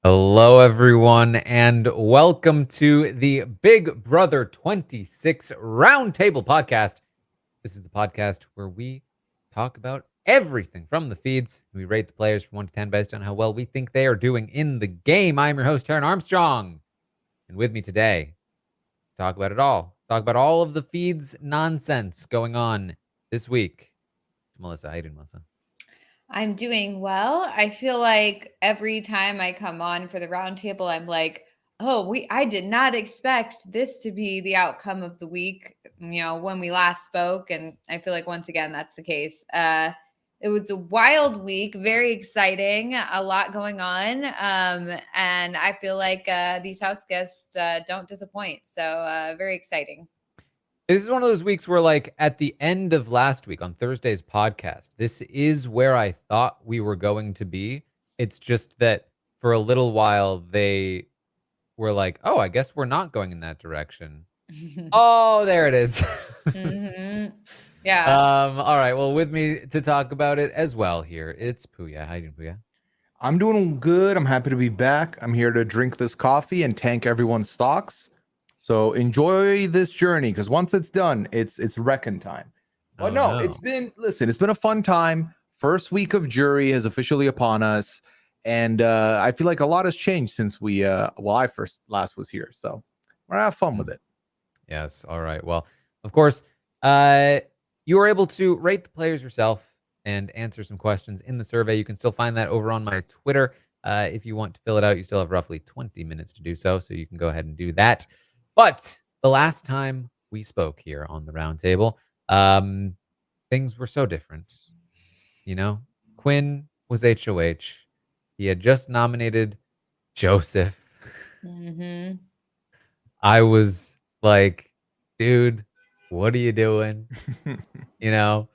Hello, everyone, and welcome to the Big Brother 26 Roundtable podcast. This is the podcast where we talk about everything from the feeds. We rate the players from 1 to 10 based on how well we think they are doing in the game. I'm your host, Taran Armstrong, and with me today, talk about it all. Talk about all of the feeds nonsense going on this week. It's Melissa. How you doing, Melissa? I'm doing well. I feel like every time I come on for the roundtable, I'm like, I did not expect this to be the outcome of the week, when we last spoke. And I feel like once again, that's the case. It was a wild week, very exciting, a lot going on. And I feel like these house guests don't disappoint. So very exciting. This is one of those weeks where, like, at the end of last week on Thursday's podcast, this is where I thought we were going to be. It's just that for a little while, they were like, oh, I guess we're not going in that direction. Oh, there it is. Yeah. All right. Well, with me to talk about it as well here, it's Pooya. How you doing, Pooya? I'm doing good. I'm happy to be back. I'm here to drink this coffee and tank everyone's stocks. So enjoy this journey because once it's done, it's wrecking time. But no, it's been a fun time. First week of jury is officially upon us, and I feel like a lot has changed since I last was here. So we're gonna have fun with it. Yes. All right. Well, of course, you were able to rate the players yourself and answer some questions in the survey. You can still find that over on my Twitter. If you want to fill it out, you still have roughly 20 minutes to do so. So you can go ahead and do that. But the last time we spoke here on the roundtable, things were so different. You know, Quinn was HOH. He had just nominated Joseph. Mm-hmm. I was like, dude, what are you doing? Turns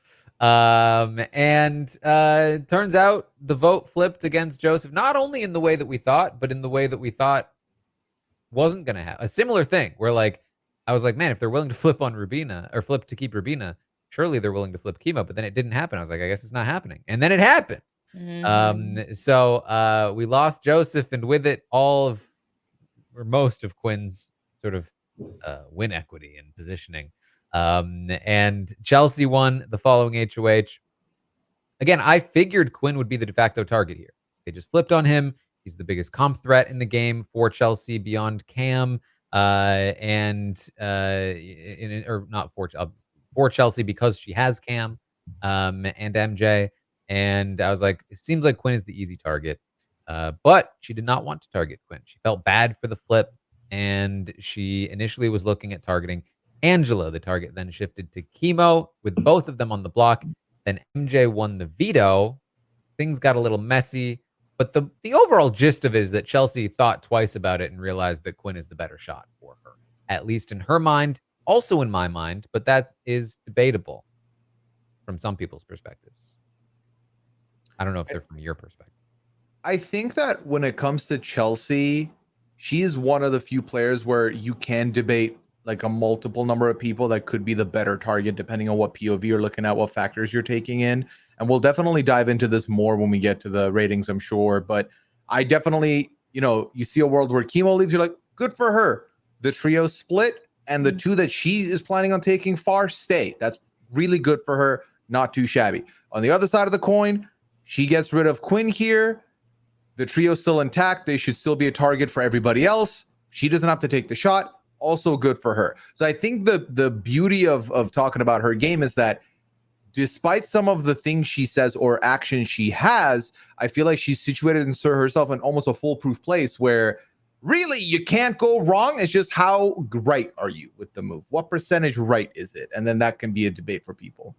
out the vote flipped against Joseph, not only in the way that we thought, but in the way that we thought wasn't going to happen. A similar thing where, like, I was like, man, if they're willing to flip on Rubina or flip to keep Rubina, surely they're willing to flip Kimo, but then it didn't happen. I was like, I guess it's not happening. And then it happened. So we lost Joseph, and with it, all of or most of Quinn's sort of win equity and positioning. And Chelsea won the following HOH. Again, I figured Quinn would be the de facto target here. They just flipped on him. He's the biggest comp threat in the game for Chelsea beyond Cam, or not for Chelsea because she has Cam and MJ. And I was like, it seems like Quinn is the easy target. But she did not want to target Quinn. She felt bad for the flip, and she initially was looking at targeting Angela. The target then shifted to Kimo with both of them on the block. Then MJ won the veto. Things got a little messy, but the overall gist of it is that Chelsea thought twice about it and realized that Quinn is the better shot for her, at least in her mind, also in my mind, but that is debatable from some people's perspectives. I don't know if they're from your perspective. I think that when it comes to Chelsea, she is one of the few players where you can debate like a multiple number of people that could be the better target depending on what POV you're looking at, what factors you're taking in. And we'll definitely dive into this more when we get to the ratings, I'm sure. But I definitely, you see a world where Kimo leaves, you're like, good for her. The trio split, and the two that she is planning on taking far stay. That's really good for her. Not too shabby. On the other side of the coin, she gets rid of Quinn here. The trio's still intact. They should still be a target for everybody else. She doesn't have to take the shot. Also good for her. So I think the beauty of talking about her game is that despite some of the things she says or actions she has, I feel like she's situated and herself in almost a foolproof place where really you can't go wrong. It's just how right are you with the move? What percentage right is it? And then that can be a debate for people.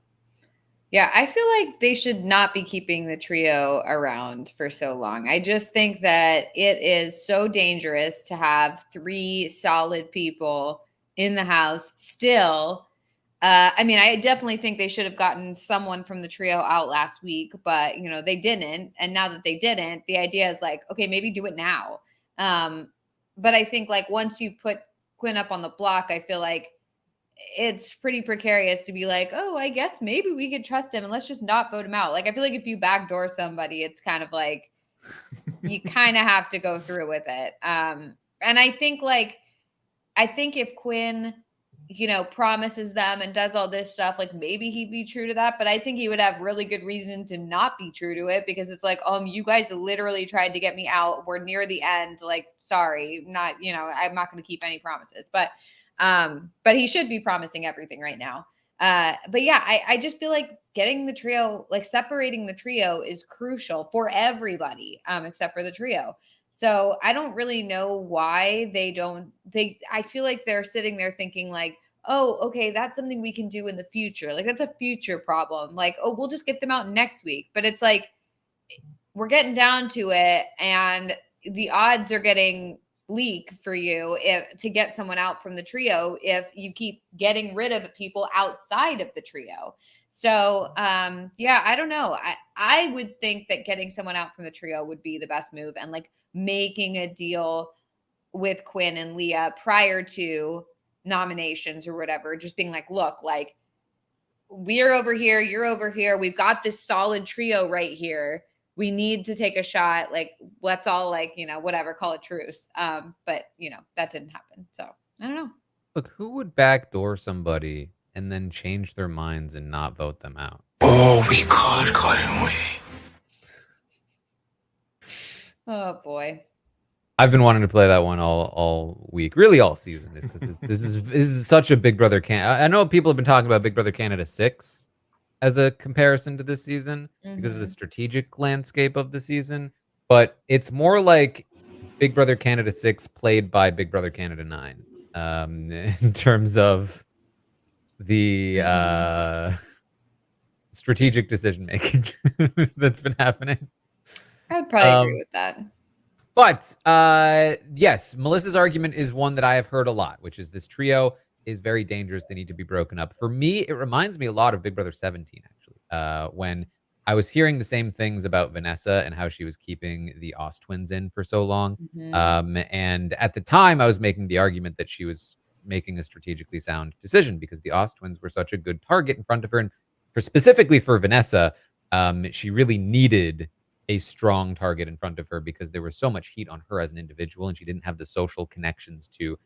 Yeah, I feel like they should not be keeping the trio around for so long. I just think that it is so dangerous to have three solid people in the house still. I definitely think they should have gotten someone from the trio out last week, but they didn't. And now that they didn't, the idea is like, okay, maybe do it now. But I think like once you put Quinn up on the block, I feel like it's pretty precarious to be like, oh, I guess maybe we could trust him and let's just not vote him out. Like, I feel like if you backdoor somebody, it's kind of like you kind of have to go through with it. And I think if Quinn, promises them and does all this stuff, like maybe he'd be true to that, but I think he would have really good reason to not be true to it, because it's like, you guys literally tried to get me out. We're near the end. Like, sorry, not, I'm not going to keep any promises, but he should be promising everything right now. But yeah, I just feel like getting the trio, like separating the trio is crucial for everybody, except for the trio. So I don't really know why I feel like they're sitting there thinking like, oh, okay, that's something we can do in the future. Like, that's a future problem. Like, oh, we'll just get them out next week. But it's like, we're getting down to it, and the odds are getting bleak for you to get someone out from the trio if you keep getting rid of people outside of the trio. So yeah, I don't know. I would think that getting someone out from the trio would be the best move, and like making a deal with Quinn and Leah prior to nominations or whatever, just being like, look, like, we're over here, you're over here, we've got this solid trio right here, we need to take a shot, like, let's all, like, whatever, call it truce. But that didn't happen, so I don't know. Look, who would backdoor somebody and then change their minds and not vote them out? Oh, we could, couldn't we? Oh boy, I've been wanting to play that one all week, really all season, because this is such a Big Brother I know people have been talking about Big Brother Canada 6 as a comparison to this season because of the strategic landscape of the season, but it's more like Big Brother Canada 6 played by Big Brother Canada 9, in terms of the strategic decision making that's been happening. I would probably agree with that. But yes, Melissa's argument is one that I have heard a lot, which is this trio is very dangerous. They need to be broken up. For me, it reminds me a lot of Big Brother 17, actually, when I was hearing the same things about Vanessa and how she was keeping the Oz twins in for so long. And at the time, I was making the argument that she was making a strategically sound decision because the Oz twins were such a good target in front of her. And specifically for Vanessa, she really needed a strong target in front of her because there was so much heat on her as an individual, and she didn't have the social connections to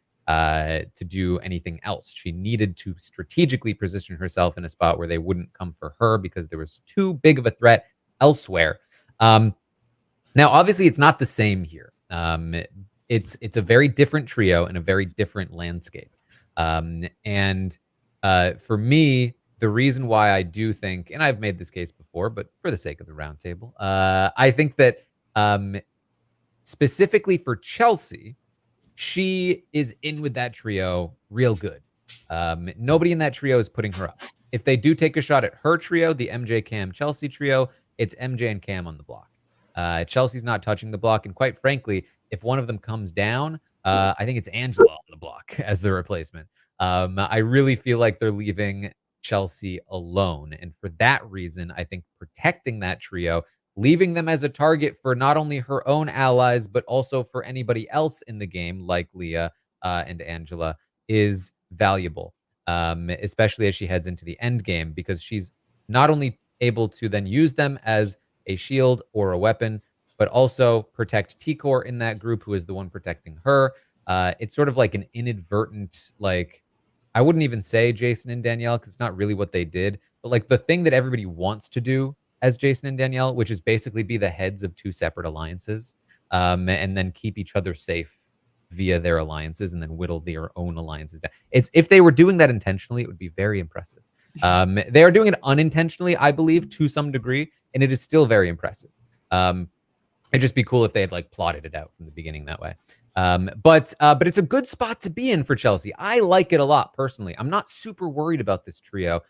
do anything else. She needed to strategically position herself in a spot where they wouldn't come for her because there was too big of a threat elsewhere. Now, obviously, it's not the same here. It's a very different trio and a very different landscape. And for me, the reason why I do think, and I've made this case before, but for the sake of the roundtable, I think that specifically for Chelsea, she is in with that trio real good. Nobody in that trio is putting her up. If they do take a shot at her trio, the MJ Cam Chelsea trio, it's MJ and Cam on the block. Chelsea's not touching the block, and quite frankly, if one of them comes down, I think it's Angela on the block as the replacement. I really feel like they're leaving Chelsea alone, and for that reason, I think protecting that trio, leaving them as a target for not only her own allies, but also for anybody else in the game, like Leah and Angela, is valuable, especially as she heads into the end game, because she's not only able to then use them as a shield or a weapon, but also protect T-Core in that group, who is the one protecting her. It's sort of like an inadvertent, like, I wouldn't even say Jason and Danielle because it's not really what they did, but like the thing that everybody wants to do as Jason and Danielle, which is basically be the heads of two separate alliances, and then keep each other safe via their alliances and then whittle their own alliances down. If they were doing that intentionally, it would be very impressive. They are doing it unintentionally, I believe, to some degree, and it is still very impressive. It'd just be cool if they had like plotted it out from the beginning that way. But it's a good spot to be in for Chelsea. I like it a lot personally. I'm not super worried about this trio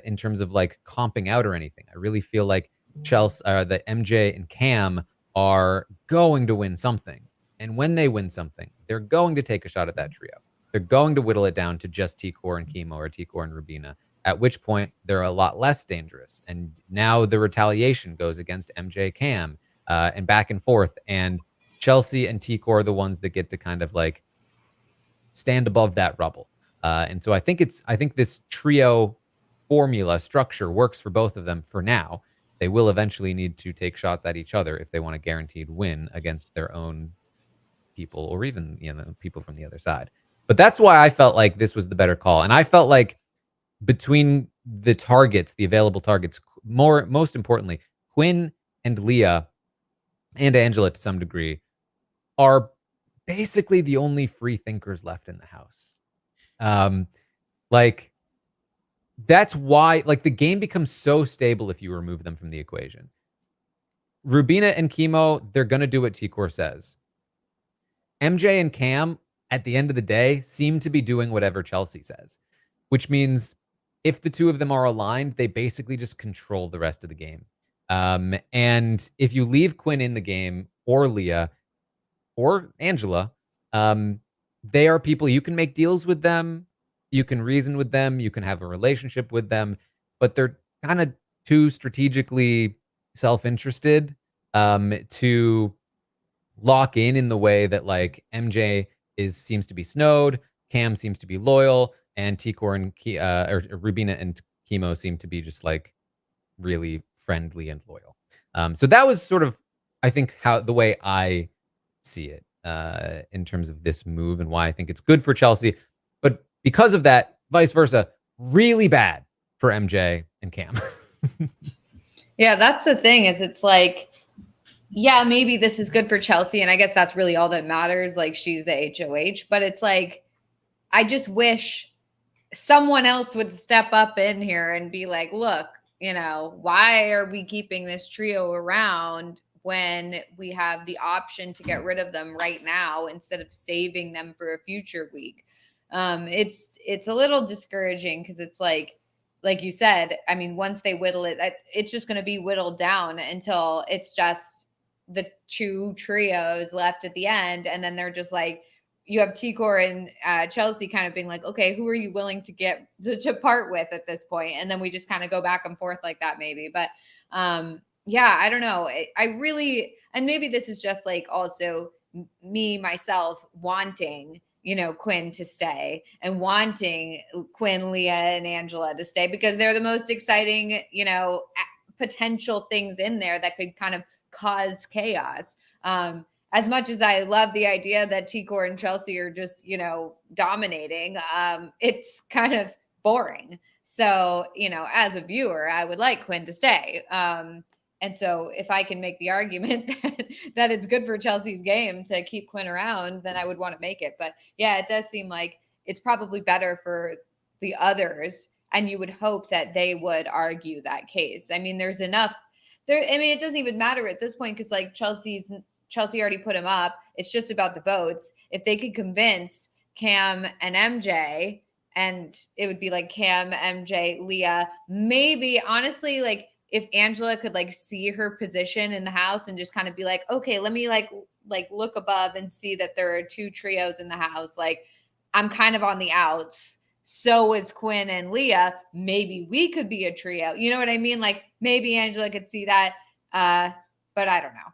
in terms of like comping out or anything. I really feel like Chelsea, that MJ and Cam are going to win something. And when they win something, they're going to take a shot at that trio. They're going to whittle it down to just T-Core and Kimo or T-Core and Rubina, at which point they're a lot less dangerous. And now the retaliation goes against MJ Cam and back and forth. And Chelsea and T-Core are the ones that get to kind of like stand above that rubble. And so I think this trio formula structure works for both of them for now. they will eventually need to take shots at each other if they want a guaranteed win against their own people, or even, people from the other side. But that's why I felt like this was the better call. And I felt like between the targets, the available targets, most importantly, Quinn and Leah and Angela to some degree are basically the only free thinkers left in the house. Like, that's why, like, the game becomes so stable if you remove them from the equation. Rubina and Kimo, they're going to do what T-Core says. MJ and Cam, at the end of the day, seem to be doing whatever Chelsea says, which means if the two of them are aligned, they basically just control the rest of the game. And if you leave Quinn in the game, or Leah, or Angela, they are people you can make deals with them, you can reason with them, you can have a relationship with them, but they're kind of too strategically self-interested to lock in the way that, like, MJ seems to be snowed, Cam seems to be loyal, and T-Core and or Rubina and Kimo seem to be just, like, really friendly and loyal. So that was sort of, I think, how the way I see it in terms of this move and why I think it's good for Chelsea. But because of that, vice versa, really bad for MJ and Cam. Yeah, that's the thing, is it's like, yeah, maybe this is good for Chelsea, and I guess that's really all that matters. Like, she's the HOH, but it's like, I just wish someone else would step up in here and be like, look, why are we keeping this trio around when we have the option to get rid of them right now instead of saving them for a future week? It's a little discouraging, because it's like you said, I mean, once they whittle it, it's just going to be whittled down until it's just the two trios left at the end. And then they're just like, you have T-Core and Chelsea kind of being like, okay, who are you willing to get to part with at this point? And then we just kind of go back and forth like that, maybe. But yeah, I don't know. I really, and maybe this is just like also me, myself, wanting, Quinn to stay, and wanting Quinn, Leah, and Angela to stay, because they're the most exciting, potential things in there that could kind of cause chaos. As much as I love the idea that T-Core and Chelsea are just, dominating, it's kind of boring. So, as a viewer, I would like Quinn to stay. And so if I can make the argument that it's good for Chelsea's game to keep Quinn around, then I would want to make it. But yeah, it does seem like it's probably better for the others. And you would hope that they would argue that case. I mean, there's enough there. I mean, it doesn't even matter at this point, because like Chelsea already put him up. It's just about the votes. If they could convince Cam and MJ, and it would be like Cam, MJ, Leah, maybe honestly, like if Angela could like see her position in the house and just kind of be like, okay, let me like look above and see that there are two trios in the house. Like, I'm kind of on the outs. So is Quinn and Leah. Maybe we could be a trio. You know what I mean? Like, maybe Angela could see that. But I don't know.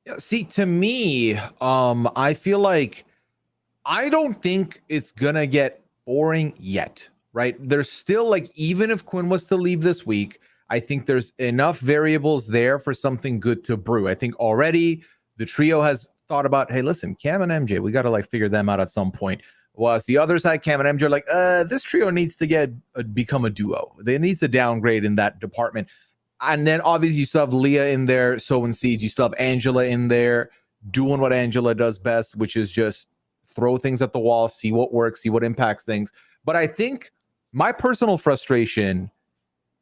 Yeah, see, to me, I feel like I don't think it's gonna get boring yet, right? There's still, like, even if Quinn was to leave this week, I think there's enough variables there for something good to brew. I think already the trio has thought about, hey, listen, Cam and MJ, we got to like figure them out at some point. Whilst the other side, Cam and MJ, are like, this trio needs to become a duo. They need to downgrade in that department. And then obviously you still have Leah in there sowing seeds. You still have Angela in there doing what Angela does best, which is just throw things at the wall, see what works, see what impacts things. But I think my personal frustration,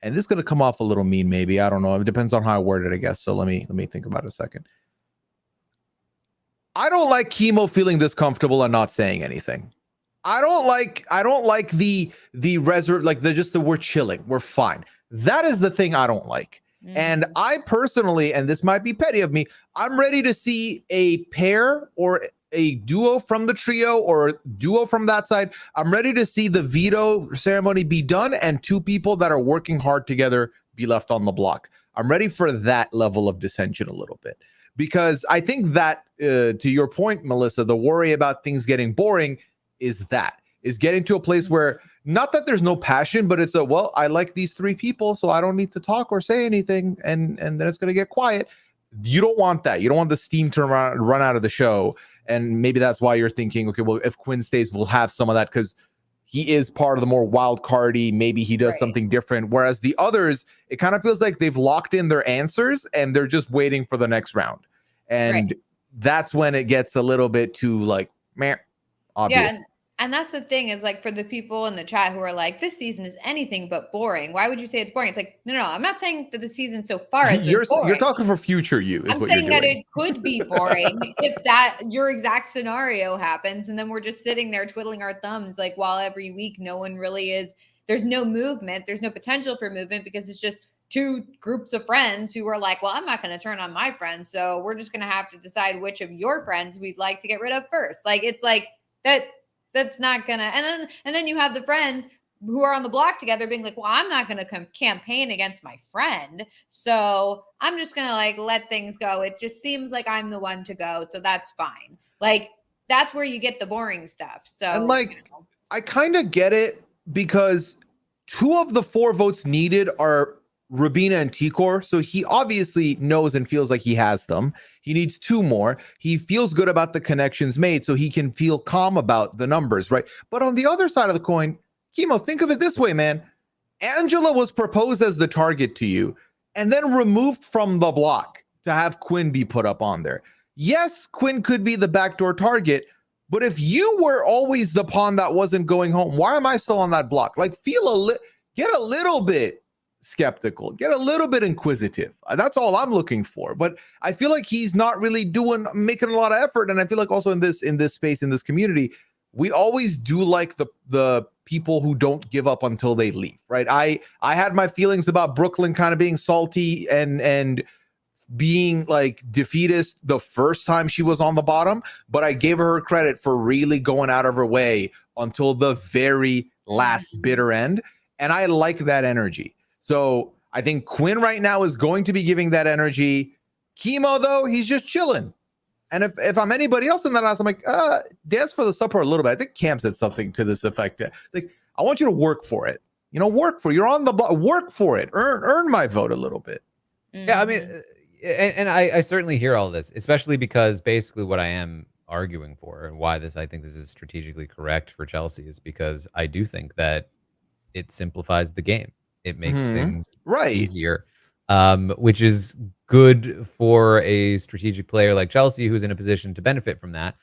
and this is going to come off a little mean, maybe, I don't know. It depends on how I word it, I guess. So let me think about it a second. I don't like Kimo feeling this comfortable and not saying anything. I don't like the reserve, like we're chilling, we're fine. That is the thing I don't like. Mm-hmm. And I personally, and this might be petty of me, I'm ready to see a pair or a duo from the trio or duo from that side. I'm ready to see the veto ceremony be done and two people that are working hard together be left on the block. I'm ready for that level of dissension a little bit, because I think that to your point, Melissa, the worry about things getting boring is getting to a place where not that there's no passion, but it's well, I like these three people, so I don't need to talk or say anything, and then it's gonna get quiet. You don't want that. You don't want the steam to run out of the show. And maybe that's why you're thinking, okay, well, if Quinn stays, we'll have some of that because he is part of the more wild cardy. Maybe he does something different. Whereas the others, it kind of feels like they've locked in their answers and they're just waiting for the next round. And that's when it gets a little bit too like, meh, obvious. Yeah, and that's the thing is like for the people in the chat who are like, this season is anything but boring. Why would you say it's boring? It's like, no, I'm not saying that the season so far is boring. You're talking for future you. Is I'm what saying you're that doing. it could be boring if that your exact scenario happens, and then we're just sitting there twiddling our thumbs like while every week no one really is. There's no movement. There's no potential for movement because it's just two groups of friends who are like, well, I'm not going to turn on my friends, so we're just going to have to decide which of your friends we'd like to get rid of first. Like it's like that. That's not gonna, and then you have the friends who are on the block together being like, well, I'm not gonna campaign against my friend, so I'm just gonna like let things go. It just seems like I'm the one to go, so that's fine. Like that's where you get the boring stuff. So and like I kind of get it because 2 of the 4 votes needed are Rubina and Tikor, so he obviously knows and feels like he has them. He needs 2 more. He feels good about the connections made, so he can feel calm about the numbers, right? But on the other side of the coin, Kimo, think of it this way, man. Angela was proposed as the target to you and then removed from the block to have Quinn be put up on there. Yes, Quinn could be the backdoor target, but if you were always the pawn that wasn't going home, why am I still on that block? Like, get a little bit skeptical, get a little bit inquisitive. That's all I'm looking for. But I feel like he's not really making a lot of effort. And I feel like also in this space, in this community, we always do like the people who don't give up until they leave, right? I had my feelings about Brooklyn kind of being salty and being like defeatist the first time she was on the bottom, but I gave her credit for really going out of her way until the very last bitter end. And I like that energy. So I think Quinn right now is going to be giving that energy. Kimo, though, he's just chilling. And if I'm anybody else in that house, I'm like, dance for the supper a little bit. I think Cam said something to this effect. Like, I want you to work for it. Work for it. You're on the block. Work for it. Earn my vote a little bit. Yeah, I mean, and I certainly hear all this, especially because basically what I am arguing for and why I think this is strategically correct for Chelsea is because I do think that it simplifies the game. It makes things easier, which is good for a strategic player like Chelsea, who's in a position to benefit from that.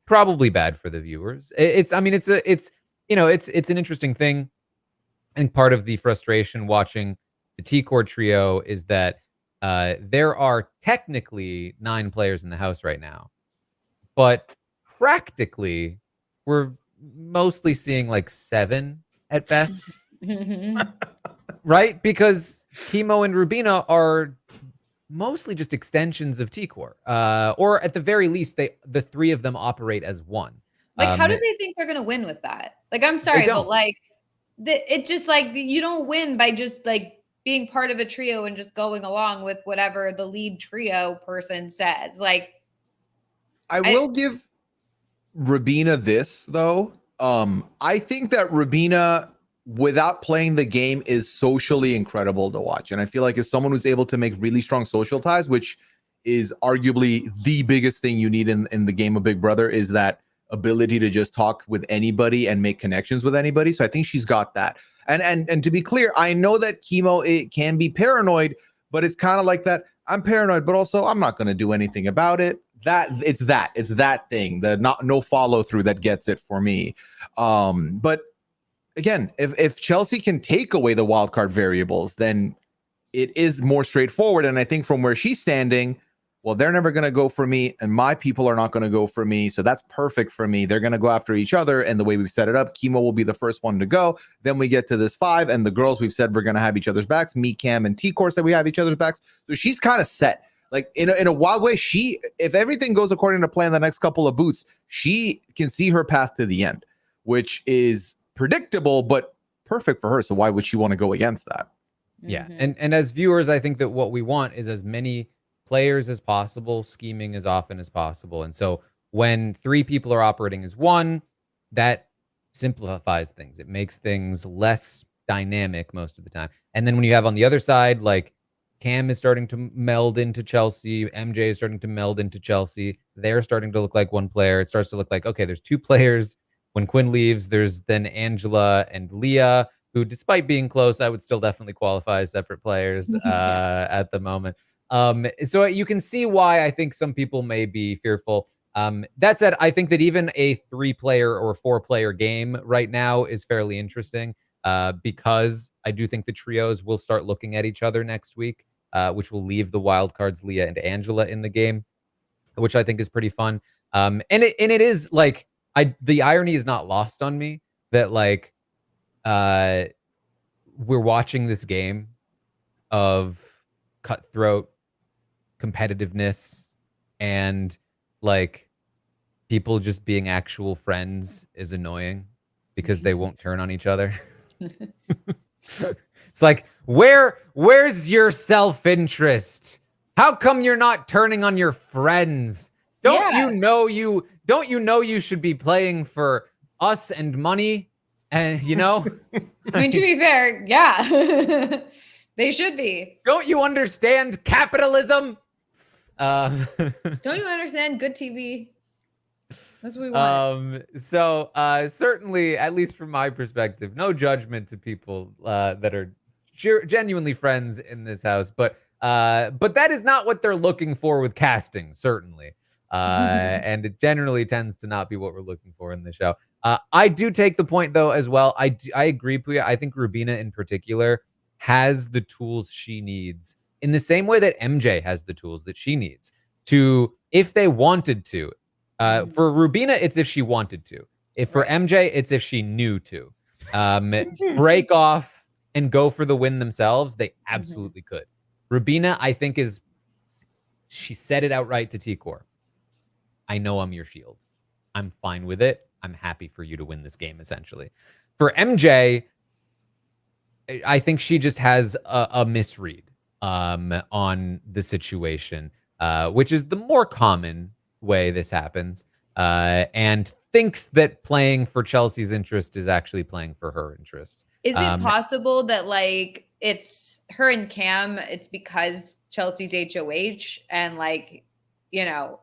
Probably bad for the viewers. It's an interesting thing. And part of the frustration watching the T-Core trio is that there are technically 9 players in the house right now, but practically we're mostly seeing like 7 at best. Right? Because Kimo and Rubina are mostly just extensions of T-Core. Or at the very least, the 3 of them operate as one. Like, how do they think they're going to win with that? Like, I'm sorry, but like, it just like, you don't win by just like being part of a trio and just going along with whatever the lead trio person says. Like, I will give Rubina this, though. I think that Rubina, without playing the game, is socially incredible to watch. And I feel like as someone who's able to make really strong social ties, which is arguably the biggest thing you need in the game of Big Brother, is that ability to just talk with anybody and make connections with anybody. So I think she's got that. And to be clear, I know that Kimo, it can be paranoid, but it's kind of like that. I'm paranoid, but also I'm not going to do anything about it. It's that thing, the no follow through that gets it for me. But again, if Chelsea can take away the wildcard variables, then it is more straightforward. And I think from where she's standing, well, they're never going to go for me, and my people are not going to go for me. So that's perfect for me. They're going to go after each other. And the way we've set it up, Kimo will be the first one to go. Then we get to this 5, and the girls, we've said we're going to have each other's backs. Me, Cam, and T-Core said we have each other's backs. So she's kind of set. Like in a wild way, if everything goes according to plan the next couple of boots, she can see her path to the end, which is predictable, but perfect for her. So why would she want to go against that? Yeah. And as viewers, I think that what we want is as many players as possible, scheming as often as possible. And so when 3 people are operating as one, that simplifies things. It makes things less dynamic most of the time. And then when you have on the other side, like Cam is starting to meld into Chelsea, MJ is starting to meld into Chelsea. They're starting to look like one player. It starts to look like, okay, there's two players. When Quinn leaves, there's then Angela and Leah, who, despite being close, I would still definitely qualify as separate players at the moment. So you can see why I think some people may be fearful. That said, I think that even a 3-player or 4-player game right now is fairly interesting because I do think the trios will start looking at each other next week, which will leave the wild cards Leah and Angela in the game, which I think is pretty fun. And it is like the irony is not lost on me that like we're watching this game of cutthroat competitiveness and like people just being actual friends is annoying because they won't turn on each other. It's like, where's your self-interest? How come you're not turning on your friends? Don't you know you should be playing for us and money? And you know, I mean, to be fair, yeah, they should be. Don't you understand capitalism? Don't you understand good TV? That's what we want. So certainly, at least from my perspective, no judgment to people that are genuinely friends in this house, but that is not what they're looking for with casting, certainly. And it generally tends to not be what we're looking for in the show. I do take the point though as well. I agree, Pooya. I think Rubina in particular has the tools she needs in the same way that MJ has the tools that she needs to, if they wanted to. For Rubina, it's if she wanted to. If for MJ, it's if she knew to. Break off and go for the win themselves, they absolutely could. Rubina, I think, she said it outright to T-Core. I know I'm your shield. I'm fine with it. I'm happy for you to win this game, essentially. For MJ, I think she just has a misread on the situation, which is the more common way this happens, and thinks that playing for Chelsea's interest is actually playing for her interests. Is it possible that like it's her and Cam, it's because Chelsea's HOH and like, you know,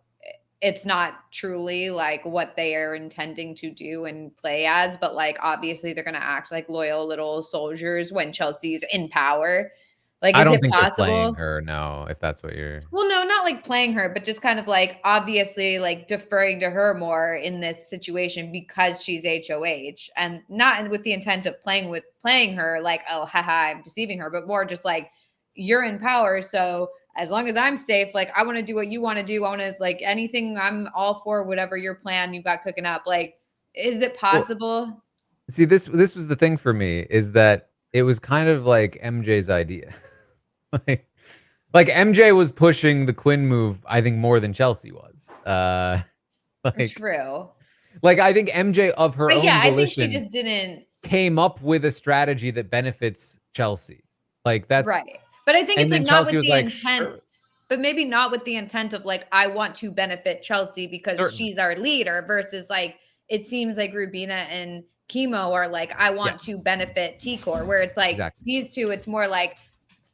it's not truly like what they are intending to do and play as, but like obviously they're going to act like loyal little soldiers when Chelsea's in power. Like, I is don't it think possible? they're playing her, no, if that's what you're... Well, no, not like playing her, but just kind of like obviously like deferring to her more in this situation because she's HOH, and not with the intent of playing her like, oh, haha, I'm deceiving her, but more just like you're in power. So as long as I'm safe, like I want to do what you want to do. I want to like anything. I'm all for whatever your plan you've got cooking up. Like, is it possible? Well, see, this was the thing for me, is that it was kind of like MJ's idea. like MJ was pushing the Quinn move, I think, more than Chelsea was. True. Like I think MJ of her own volition, I think she just didn't came up with a strategy that benefits Chelsea. Like that's right. But I think it's like not Chelsea with the intent. Sure. But maybe not with the intent of like, I want to benefit Chelsea because she's our leader, versus like, it seems like Rubina and Kimo are like, I want to benefit T-Core, where it's like these two, it's more like,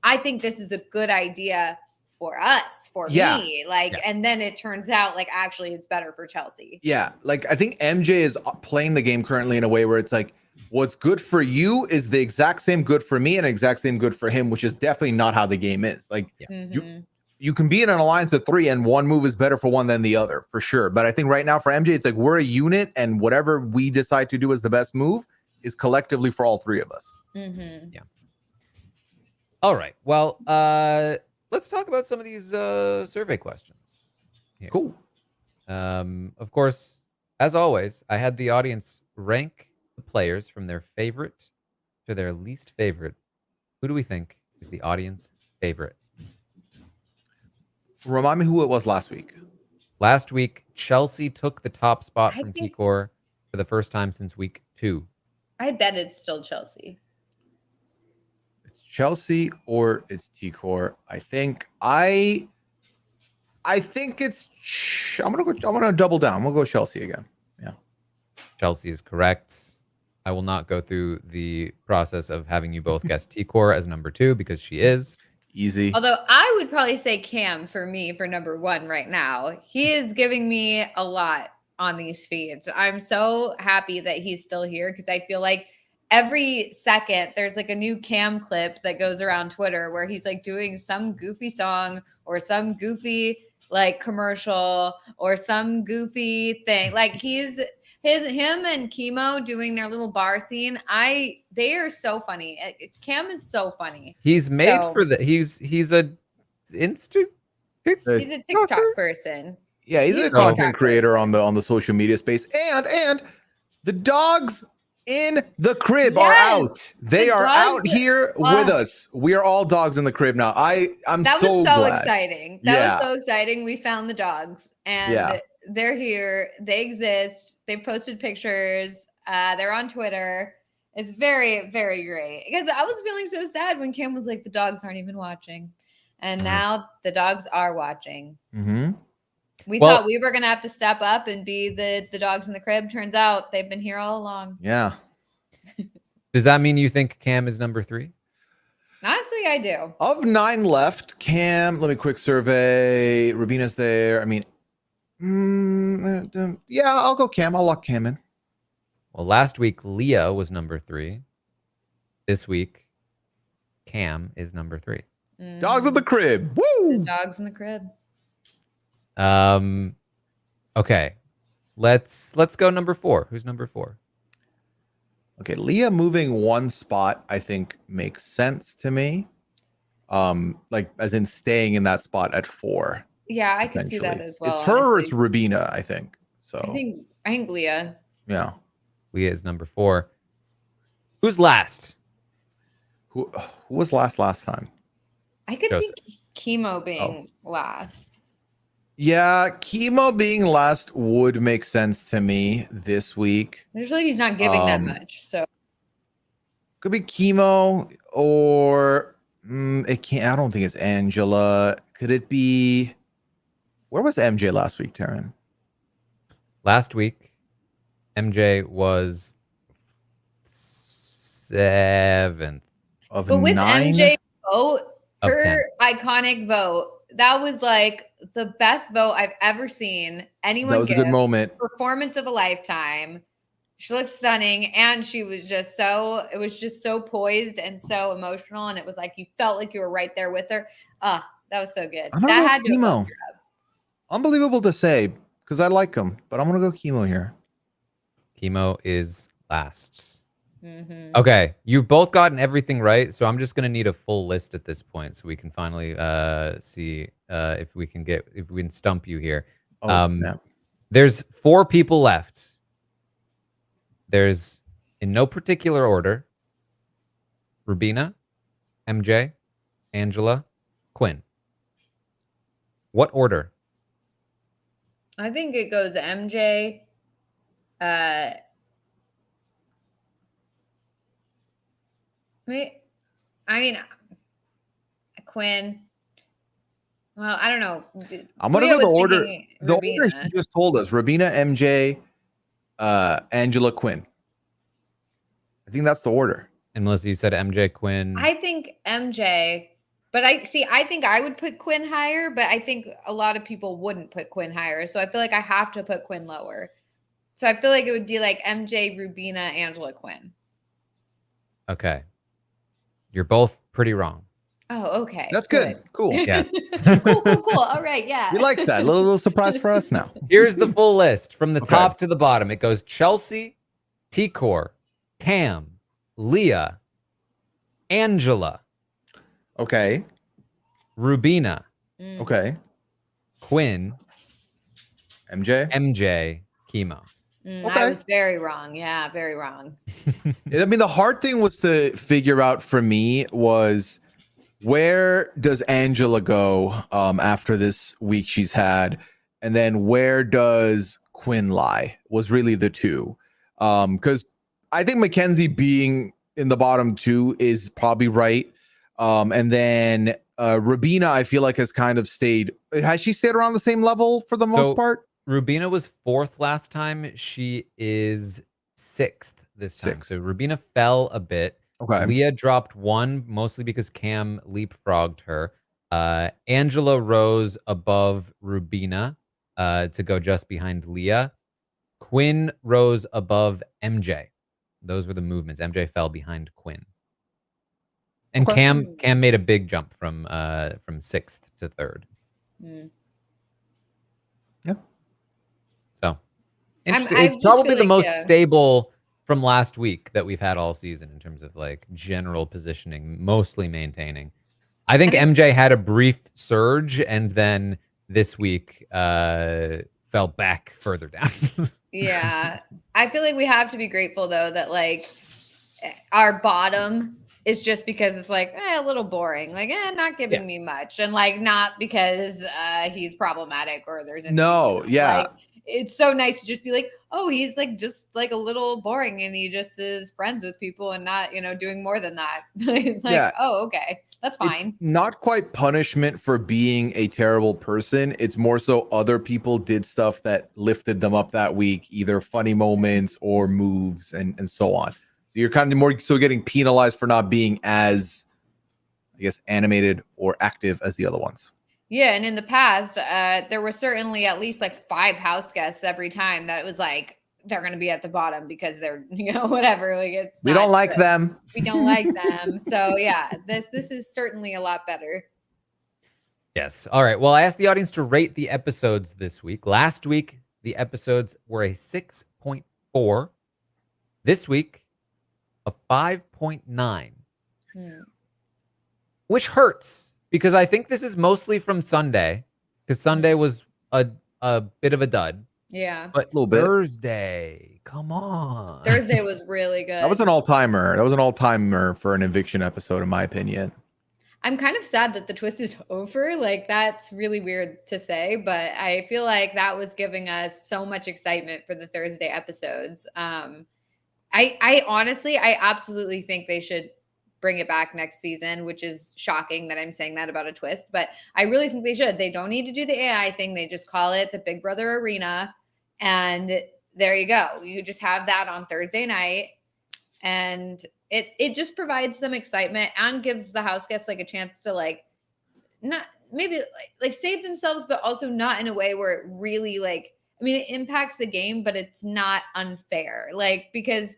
I think this is a good idea for us, for me. Like, and then it turns out like, actually it's better for Chelsea. Yeah. Like, I think MJ is playing the game currently in a way where it's like, what's good for you is the exact same good for me and exact same good for him, which is definitely not how the game is. Like you can be in an alliance of 3 and one move is better for one than the other, for sure. But I think right now for MJ, it's like we're a unit and whatever we decide to do as the best move is collectively for all 3 of us. Yeah. All right. Well, let's talk about some of these survey questions here. Cool. Of course, as always, I had the audience rank the players from their favorite to their least favorite. Who do we think is the audience favorite? Remind me who it was last week. Last week, Chelsea took the top spot from T-Core for the first time since week 2. I bet it's still Chelsea. It's Chelsea or it's T-Core. I think it's. I'm gonna double down. I'm gonna go Chelsea again. Yeah. Chelsea is correct. I will not go through the process of having you both guess T-Core as number 2 because she is. Easy. Although I would probably say Cam for me for number 1 right now. He is giving me a lot on these feeds. I'm so happy that he's still here because I feel like every second there's like a new Cam clip that goes around Twitter where he's like doing some goofy song or some goofy like commercial or some goofy thing. Like him and Kimo doing their little bar scene. They are so funny. Cam is so funny. He's made So- for the he's a Insta He's a TikTok person. Yeah, he's He's a a content TikTok creator person. on the social media space, and the dogs in the crib are Yes, out. They the are dogs- out here with us. We are all dogs in the crib now. I'm That so was so glad. exciting. Yeah. Was so exciting. We found the dogs and Yeah. they're here. They exist. They posted pictures. They're on Twitter. It's very, very great. Because I was feeling so sad when Kim was like, the dogs aren't even watching. And now the dogs are watching. Mm-hmm. We Well- thought we were gonna have to step up and be the dogs in the crib. Turns out they've been here all along. Yeah. Does that mean you think Cam is number 3? Honestly, I do. Of 9 left, Cam, let me quick survey. Rubina's there. I mean, yeah, I'll go Cam. I'll lock Cam in. Well, last week Leah was number 3. This week Cam is number 3. Dogs in the crib. The Woo! dogs in the crib. Okay. Let's go number 4. Who's number 4? Okay, Leah moving 1 spot, I think makes sense to me. Like as in staying in that spot at 4. Yeah, I could see that potentially. as well. It's her or it's honestly. Rubina, I think. So I think Leah. yeah. Leah is number 4. Who's last? Who was last time? I could Joseph. see Chemo being last. Yeah, Kimo being last would make sense to me this week. Usually he's not giving that Um, much. So Could be Kimo or it can't. I don't think it's Angela. Could it be? Where was MJ last week, Taran? Last week MJ was 7th. Of but with 9? MJ vote, Of her iconic vote, that was like the best vote I've ever seen anyone That was a give. good moment. Performance of a lifetime. She looked stunning and she was just it was just so poised and so emotional. And it was like you felt like you were right there with her. That was so good. I'm gonna That go had to have Kimo. bumped her up. Unbelievable to say because I like him, but I'm gonna go Kimo here. Chemo is last. Mhm. Okay, you've both gotten everything right, so I'm just gonna need a full list at this point, so we can finally see if we can stump you here. Oh, snap. There's 4 people left. There's, in no particular order, Rubina, MJ, Angela, Quinn. What order? I think it goes MJ. I mean, Quinn. Well, I don't know. I'm gonna Pooya go the was order. thinking The order Rubina. he just told us: Rubina, MJ, Angela, Quinn. I think that's the order. And Melissa, you said MJ, Quinn. I think MJ, but I think I would put Quinn higher, but I think a lot of people wouldn't put Quinn higher. So I feel like I have to put Quinn lower. So I feel like it would be like MJ, Rubina, Angela, Quinn. Okay. You're both pretty wrong. Oh, okay. That's good. Cool. Yes. cool. All right. Yeah. We like that. A little surprise for us now. Here's the full list from the Okay. top to the bottom. It goes Chelsea, T-Core, Cam, Leah, Angela, Okay. Rubina, Mm. Okay. Quinn, MJ. MJ, Chemo. I Okay. was very wrong. Yeah, very wrong. I mean, the hard thing was to figure out for me was where does Angela go after this week she's had, and then where does Quinn lie was really the two. Because I think Mackenzie being in the bottom 2 is probably right. And then Rubina, I feel like has kind of stayed. Has she stayed around the same level for the most So- part? Rubina was 4th last time. She is 6th this time. 6. So Rubina fell a bit. Okay. Leah dropped 1, mostly because Cam leapfrogged her. Angela rose above Rubina to go just behind Leah. Quinn rose above MJ. Those were the movements. MJ fell behind Quinn. And Okay. Cam made a big jump from 6th to 3rd. Yeah. So interesting. I It's just probably feel the like, most yeah. stable from last week that we've had all season in terms of like general positioning, mostly maintaining. I think MJ had a brief surge and then this week fell back further down. Yeah. I feel like we have to be grateful though that like our bottom is just because it's like a little boring, like not giving me much, and like not because he's problematic or there's anything, No, yeah. Like, it's so nice to just be like, oh, he's like just like a little boring and he just is friends with people and not, doing more than that. It's like, Yeah. oh, okay, that's fine. It's not quite punishment for being a terrible person. It's more so other people did stuff that lifted them up that week, either funny moments or moves and so on. So you're kind of more so getting penalized for not being as, I guess, animated or active as the other ones. Yeah, and in the past, there were certainly at least like 5 house guests every time that it was like they're going to be at the bottom because they're, whatever. Like we don't like them. We don't like them. So yeah, this is certainly a lot better. Yes. All right. Well, I asked the audience to rate the episodes this week. Last week, the episodes were a 6.4. This week, a 5.9, which hurts because I think this is mostly from Sunday because Sunday was a bit of a dud. Yeah. But a little bit. Thursday, come on. Thursday was really good. That was an all-timer. That was an all-timer for an eviction episode, in my opinion. I'm kind of sad that the twist is over. Like, that's really weird to say, but I feel like that was giving us so much excitement for the Thursday episodes. I honestly, I absolutely think they should bring it back next season, which is shocking that I'm saying that about a twist, but I really think they should. They don't need to do the AI thing. They just call it the Big Brother Arena. And there you go. You just have that on Thursday night. And it just provides some excitement and gives the house guests like a chance to like, not maybe like save themselves, but also not in a way where it really like, I mean, it impacts the game, but it's not unfair. Like, because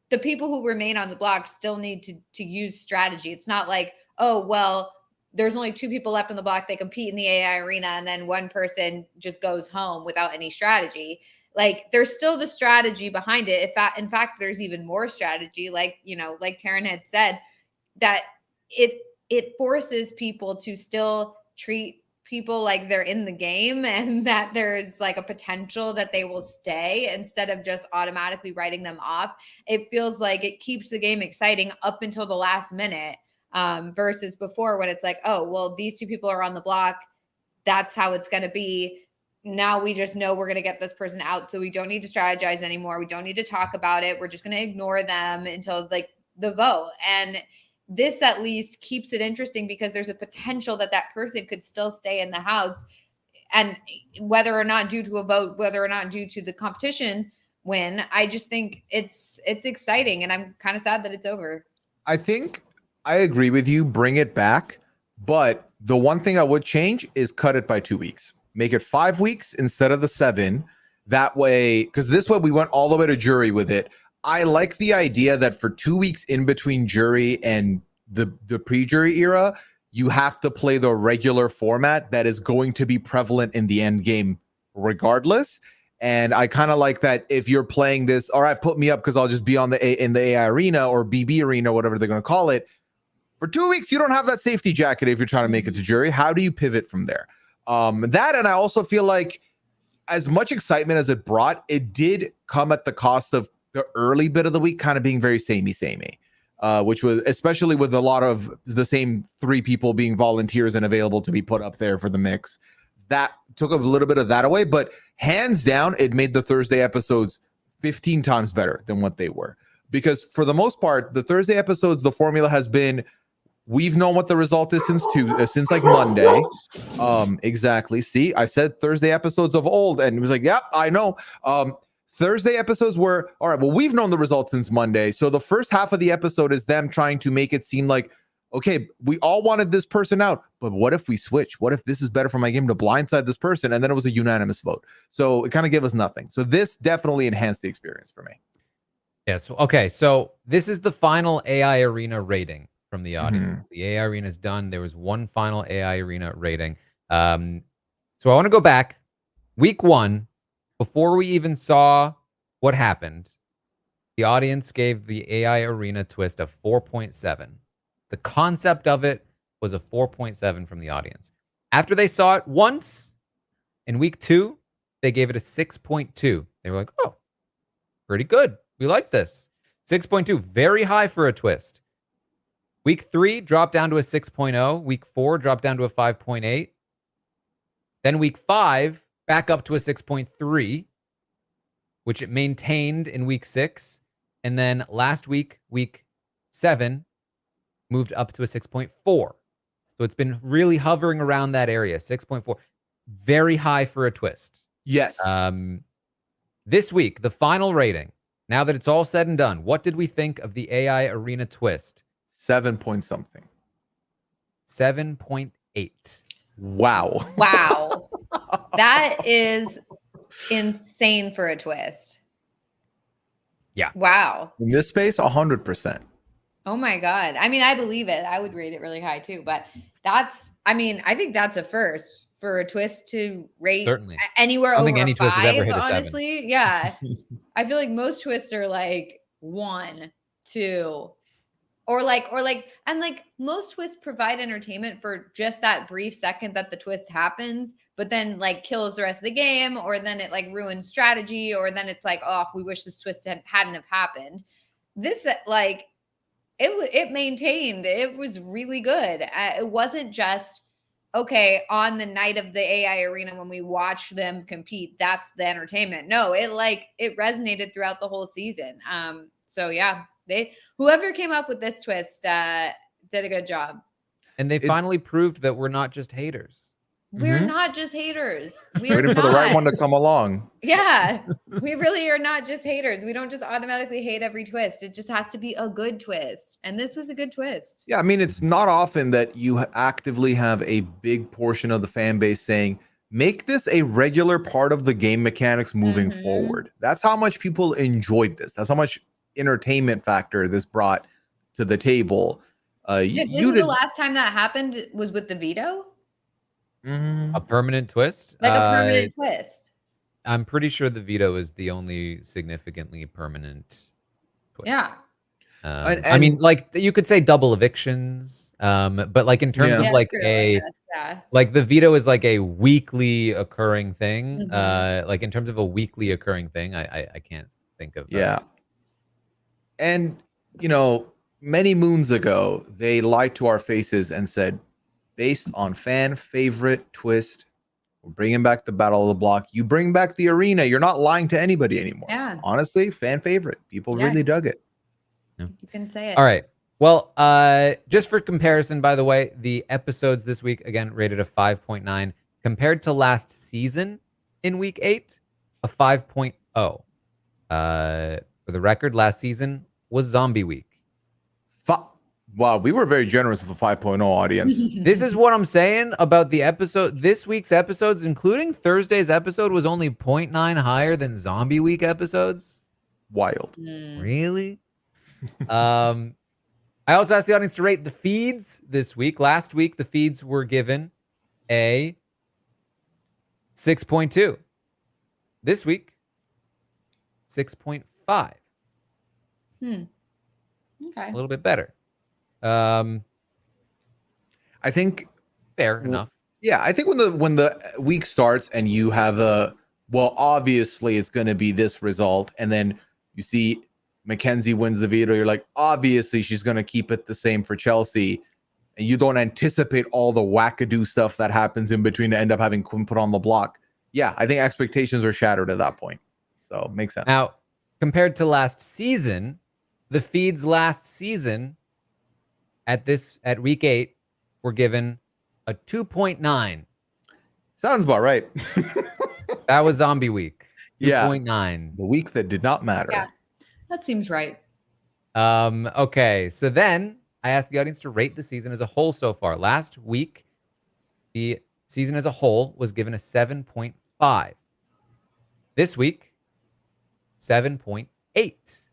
the people who remain on the block still need to use strategy. It's not like, oh, well, there's only 2 people left on the block. They compete in the AI arena and then one person just goes home without any strategy. Like, there's still the strategy behind it. In fact, there's even more strategy. Like, like Taran had said, that it forces people to still treat people like they're in the game and that there's like a potential that they will stay instead of just automatically writing them off. It feels like it keeps the game exciting up until the last minute, versus before when it's like, oh, well, these 2 people are on the block. That's how it's going to be. Now we just know we're going to get this person out. So we don't need to strategize anymore. We don't need to talk about it. We're just going to ignore them until like the vote. And this at least keeps it interesting because there's a potential that that person could still stay in the house. And whether or not due to a vote, whether or not due to the competition win, I just think it's exciting. And I'm kind of sad that it's over. I think I agree with you. Bring it back. But the one thing I would change is cut it by 2 weeks. Make it 5 weeks instead of the 7. That way, because this way we went all the way to jury with it. I like the idea that for 2 weeks in between jury and the pre-jury era, you have to play the regular format that is going to be prevalent in the end game regardless. And I kind of like that if you're playing this, all right, put me up because I'll just be on in the AI arena or BB arena, whatever they're going to call it. For 2 weeks, you don't have that safety jacket if you're trying to make it to jury. How do you pivot from there? That, and I also feel like as much excitement as it brought, it did come at the cost of the early bit of the week kind of being very samey, which was especially with a lot of the same 3 people being volunteers and available to be put up there for the mix. That took a little bit of that away, but hands down, it made the Thursday episodes 15 times better than what they were. Because for the most part, the Thursday episodes, the formula has been, we've known what the result is since like Monday. Exactly. See, I said Thursday episodes of old, and it was like, yep, I know. Thursday episodes were, all right, well, we've known the results since Monday. So the first half of the episode is them trying to make it seem like, okay, we all wanted this person out, but what if we switch? What if this is better for my game to blindside this person? And then it was a unanimous vote. So it kind of gave us nothing. So this definitely enhanced the experience for me. Yes. Okay. So this is the final AI Arena rating from the audience. The AI Arena is done. There was one final AI Arena rating. So I want to go back. Week 1, before we even saw what happened, the audience gave the AI Arena twist a 4.7. The concept of it was a 4.7 from the audience. After they saw it once in week 2, they gave it a 6.2. They were like, oh, pretty good. We like this. 6.2, very high for a twist. Week 3 dropped down to a 6.0. Week 4 dropped down to a 5.8. Then week 5 back up to a 6.3, which it maintained in week 6. And then last week, week 7, moved up to a 6.4. So it's been really hovering around that area, 6.4. Very high for a twist. Yes. This week, the final rating, now that it's all said and done, what did we think of the AI Arena twist? 7 point something. 7.8. Wow. Wow. That is insane for a twist. Yeah. Wow. In this space, 100%. Oh my God. I mean, I believe it. I would rate it really high too, but that's, I mean, I think that's a first for a twist to rate Certainly. anywhere I don't over think any a twist has 5, ever hit a 7. honestly. Yeah. I feel like most twists are like 1, 2, or like, and like most twists provide entertainment for just that brief second that the twist happens, but then like kills the rest of the game, or then it like ruins strategy, or then it's like, oh, we wish this twist hadn't have happened. This like, it maintained. It was really good. It wasn't just, okay, on the night of the AI Arena when we watched them compete, that's the entertainment. No, it resonated throughout the whole season. So yeah, whoever came up with this twist did a good job. And they finally proved that we're not just haters. We're not just haters. We are Waiting for the right one to come along. Yeah, we really are not just haters. We don't just automatically hate every twist. It just has to be a good twist. And this was a good twist. Yeah, I mean, it's not often that you actively have a big portion of the fan base saying, make this a regular part of the game mechanics moving forward. That's how much people enjoyed this. That's how much entertainment factor this brought to the table. The last time that happened was with the veto? A permanent twist? Like a permanent twist. I'm pretty sure the veto is the only significantly permanent twist. Yeah. I mean, like you could say double evictions, but like in terms of like like the veto is like a weekly occurring thing. Like in terms of a weekly occurring thing, I can't think of. Yeah. And you know, many moons ago, they lied to our faces and said, based on fan favorite twist, we're bringing back the Battle of the Block. You bring back the arena. You're not lying to anybody anymore. Yeah. Honestly, fan favorite. People really dug it. Yeah. You can say it. All right. Well, just for comparison, by the way, the episodes this week, again, rated a 5.9 compared to last season in week 8, a 5.0. For the record, last season was Zombie Week. Wow, we were very generous with a 5.0 audience. This is what I'm saying about the episode. This week's episodes, including Thursday's episode, was only 0.9 higher than Zombie Week episodes. Wild. Really? I also asked the audience to rate the feeds this week. Last week, the feeds were given a 6.2. This week, 6.5. Okay. A little bit better. I think fair enough. Yeah, I think when the week starts and you have obviously it's going to be this result, and then you see Mackenzie wins the veto, you're like, obviously she's going to keep it the same for Chelsea, and you don't anticipate all the wackadoo stuff that happens in between to end up having Quinn put on the block. Yeah, I think expectations are shattered at that point. So makes sense. Now, compared to last season, the feeds last season at week 8 were given a 2.9. Sounds about right. That was Zombie Week. Yeah. 2.9. The week that did not matter. Yeah. That seems right. Okay, so then I asked the audience to rate the season as a whole so far. Last week, the season as a whole was given a 7.5. This week, 7.8.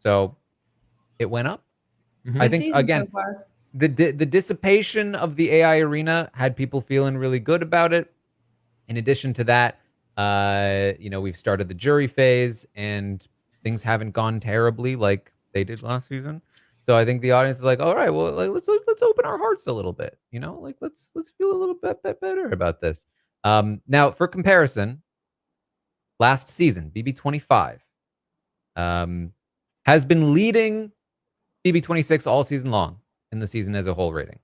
So it went up. Mhm. I Good think, season again, so far. the dissipation of the AI arena had people feeling really good about it. In addition to that, we've started the jury phase and things haven't gone terribly like they did last season. So I think the audience is like, all right, well, like, let's open our hearts a little bit, like let's feel a little bit better about this. Now for comparison, last season, BB25 has been leading BB26 all season long in the season as a whole rating.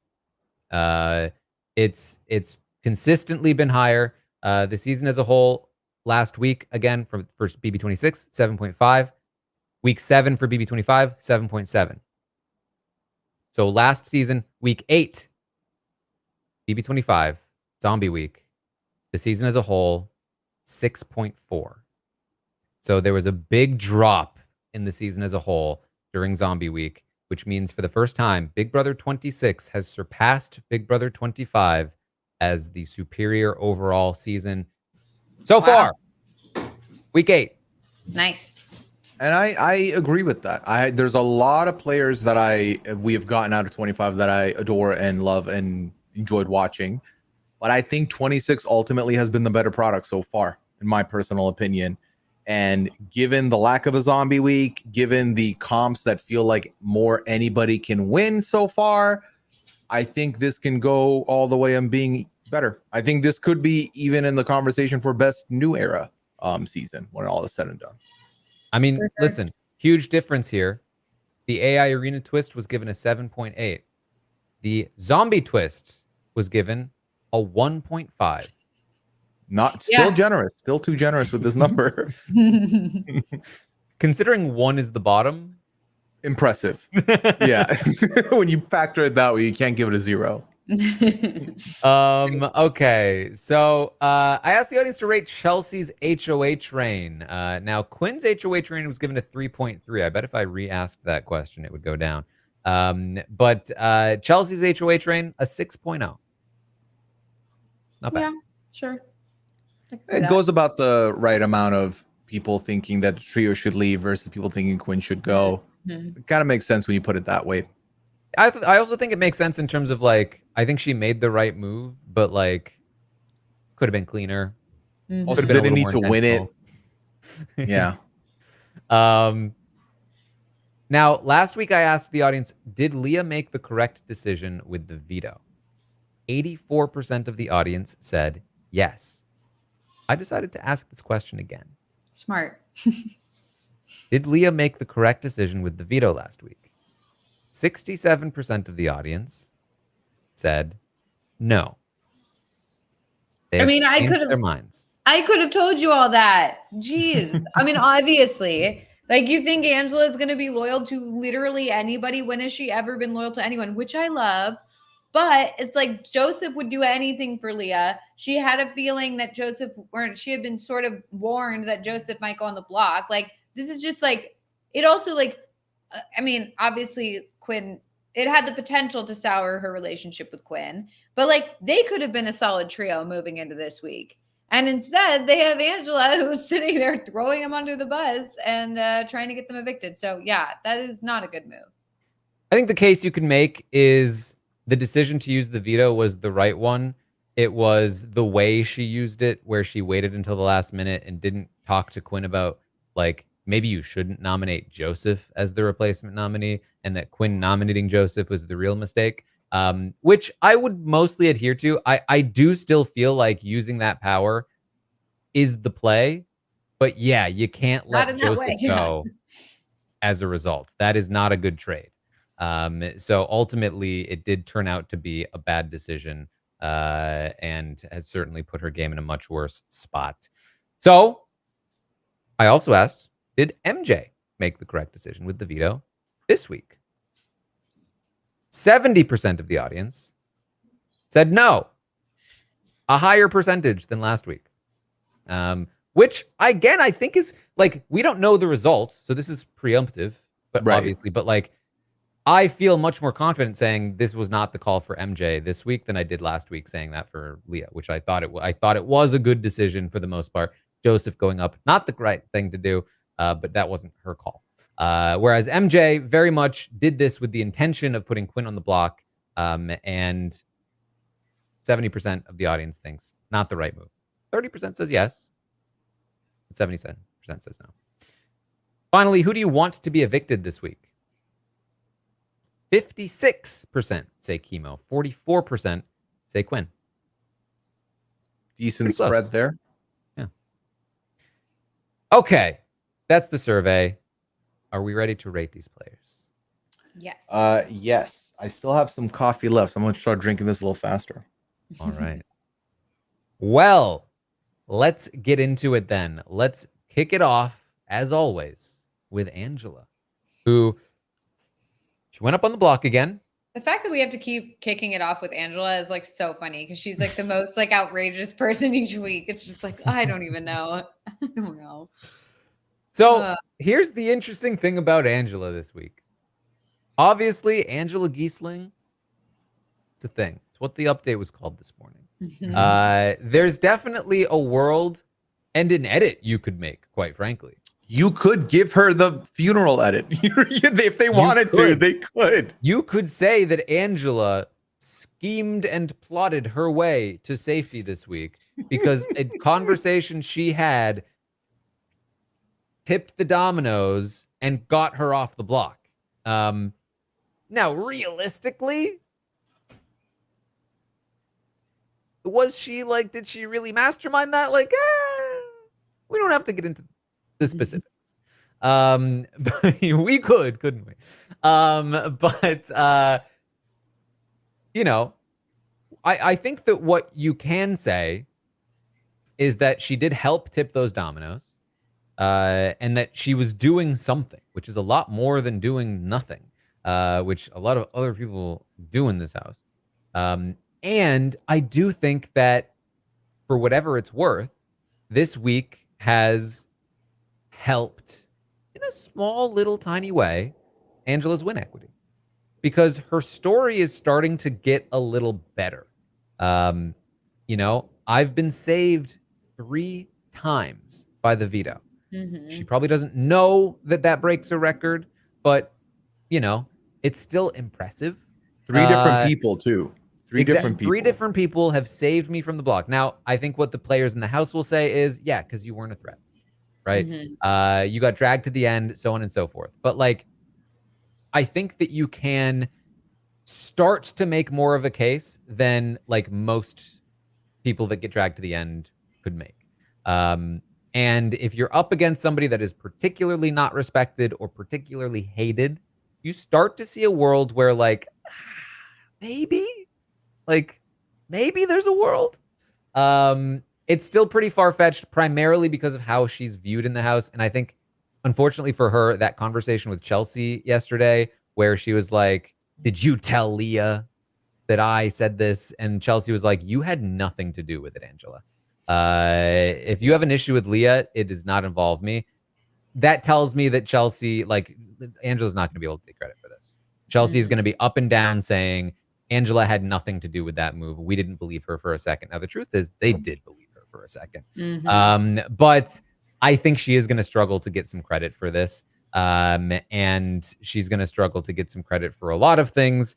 It's consistently been higher. The season as a whole last week, again, for BB26, 7.5. Week 7 for BB25, 7.7. So last season, week 8, BB25, Zombie Week, the season as a whole, 6.4. So there was a big drop in the season as a whole during Zombie Week, which means for the first time, Big Brother 26 has surpassed Big Brother 25 as the superior overall season so far. Week 8. Nice. And I agree with that. There's a lot of players that we have gotten out of 25 that I adore and love and enjoyed watching. But I think 26 ultimately has been the better product so far, in my personal opinion. And given the lack of a zombie week, given the comps that feel like more anybody can win so far, I think this can go all the way on being better. I think this could be even in the conversation for best new era season when all is said and done. I mean, listen, huge difference here. The AI Arena twist was given a 7.8. The zombie twist was given a 1.5. Not still generous, still too generous with this number. Considering 1 is the bottom. Impressive. Yeah. When you factor it that way, you can't give it a 0. Okay, so I asked the audience to rate Chelsea's HOH reign. Now Quinn's HOH reign was given a 3.3. I bet if I re-asked that question, it would go down. But Chelsea's HOH reign, a 6.0. Not bad. Yeah, sure. It goes about the right amount of people thinking that the trio should leave versus people thinking Quinn should go. It kind of makes sense when you put it that way. I also think it makes sense in terms of like, I think she made the right move, but like could have been cleaner. Also didn't need to win it. Yeah. Now, last week I asked the audience, did Leah make the correct decision with the veto? 84% of the audience said yes. I decided to ask this question again. Smart. Did Leah make the correct decision with the veto last week? 67% of the audience said no. I mean, I could have their minds. I could have told you all that. Jeez. I mean, obviously, like you think Angela is going to be loyal to literally anybody. When has she ever been loyal to anyone? Which I love. But it's like Joseph would do anything for Leah. She had a feeling that she had been sort of warned that Joseph might go on the block. Like, this is just like, it also like, I mean, obviously Quinn, it had the potential to sour her relationship with Quinn, but like they could have been a solid trio moving into this week. And instead they have Angela who's sitting there throwing them under the bus and trying to get them evicted. So yeah, that is not a good move. I think the case you can make is the decision to use the veto was the right one. It was the way she used it, where she waited until the last minute and didn't talk to Quinn about, like, maybe you shouldn't nominate Joseph as the replacement nominee, and that Quinn nominating Joseph was the real mistake, which I would mostly adhere to. I do still feel like using that power is the play, but yeah, you can't let Joseph go as a result. That is not a good trade. So ultimately, it did turn out to be a bad decision, and has certainly put her game in a much worse spot. So I also asked, did MJ make the correct decision with the veto this week? 70% of the audience said no, a higher percentage than last week. Which again, I think is like, we don't know the results, so this is preemptive, but Right. obviously, but like, I feel much more confident saying this was not the call for MJ this week than I did last week saying that for Leah, which I thought it was a good decision for the most part. Joseph going up, not the right thing to do, but that wasn't her call. Whereas MJ very much did this with the intention of putting Quinn on the block, and 70% of the audience thinks not the right move. 30% says yes, but 77% says no. Finally, who do you want to be evicted this week? 56% say Kimo. 44% say Quinn. Decent Pretty close. spread there. Yeah. Okay. That's the survey. Are we ready to rate these players? Yes. Yes. I still have some coffee left, so I'm going to start drinking this a little faster. All right. Well, let's get into it then. Let's kick it off, as always, with Angela, who she went up on the block again. The fact that we have to keep kicking it off with Angela is like so funny because she's like the most like outrageous person each week. It's just like, I don't even know. I don't know. So here's the interesting thing about Angela this week. Obviously, Angela Giesling, it's a thing. It's what the update was called this morning. There's definitely a world and an edit you could make, quite frankly. You could give her the funeral edit. If they wanted to, they could. You could say that Angela schemed and plotted her way to safety this week because a conversation she had tipped the dominoes and got her off the block. Now, realistically, was she like, did she really mastermind that? Like, we don't have to get into the specifics. But we could, couldn't we? You know, I think that what you can say is that she did help tip those dominoes, and that she was doing something, which is a lot more than doing nothing, which a lot of other people do in this house. And I do think that, for whatever it's worth, this week has helped, in a small, little, tiny way, Angela's win equity. Because her story is starting to get a little better. You know, I've been saved 3 times by the veto. She probably doesn't know that that breaks a record, but, you know, it's still impressive. 3 different people, too. 3 different people. 3 different people have saved me from the block. Now, I think what the players in the house will say is, yeah, because you weren't a threat, right? You got dragged to the end, so on and so forth. But, like, I think that you can start to make more of a case than, like, most people that get dragged to the end could make. And if you're up against somebody that is particularly not respected or particularly hated, you start to see a world where, like, maybe there's a world. It's still pretty far-fetched, primarily because of how she's viewed in the house. And I think, unfortunately for her, that conversation with Chelsea yesterday, where she was like, did you tell Leah that I said this? And Chelsea was like, you had nothing to do with it, Angela. If you have an issue with Leah, it does not involve me. That tells me that Chelsea, like, Angela's not going to be able to take credit for this. Chelsea is going to be up and down saying Angela had nothing to do with that move. We didn't believe her for a second. Now, the truth is they did believe her for a second. But I think she is going to struggle to get some credit for this. And she's going to struggle to get some credit for a lot of things.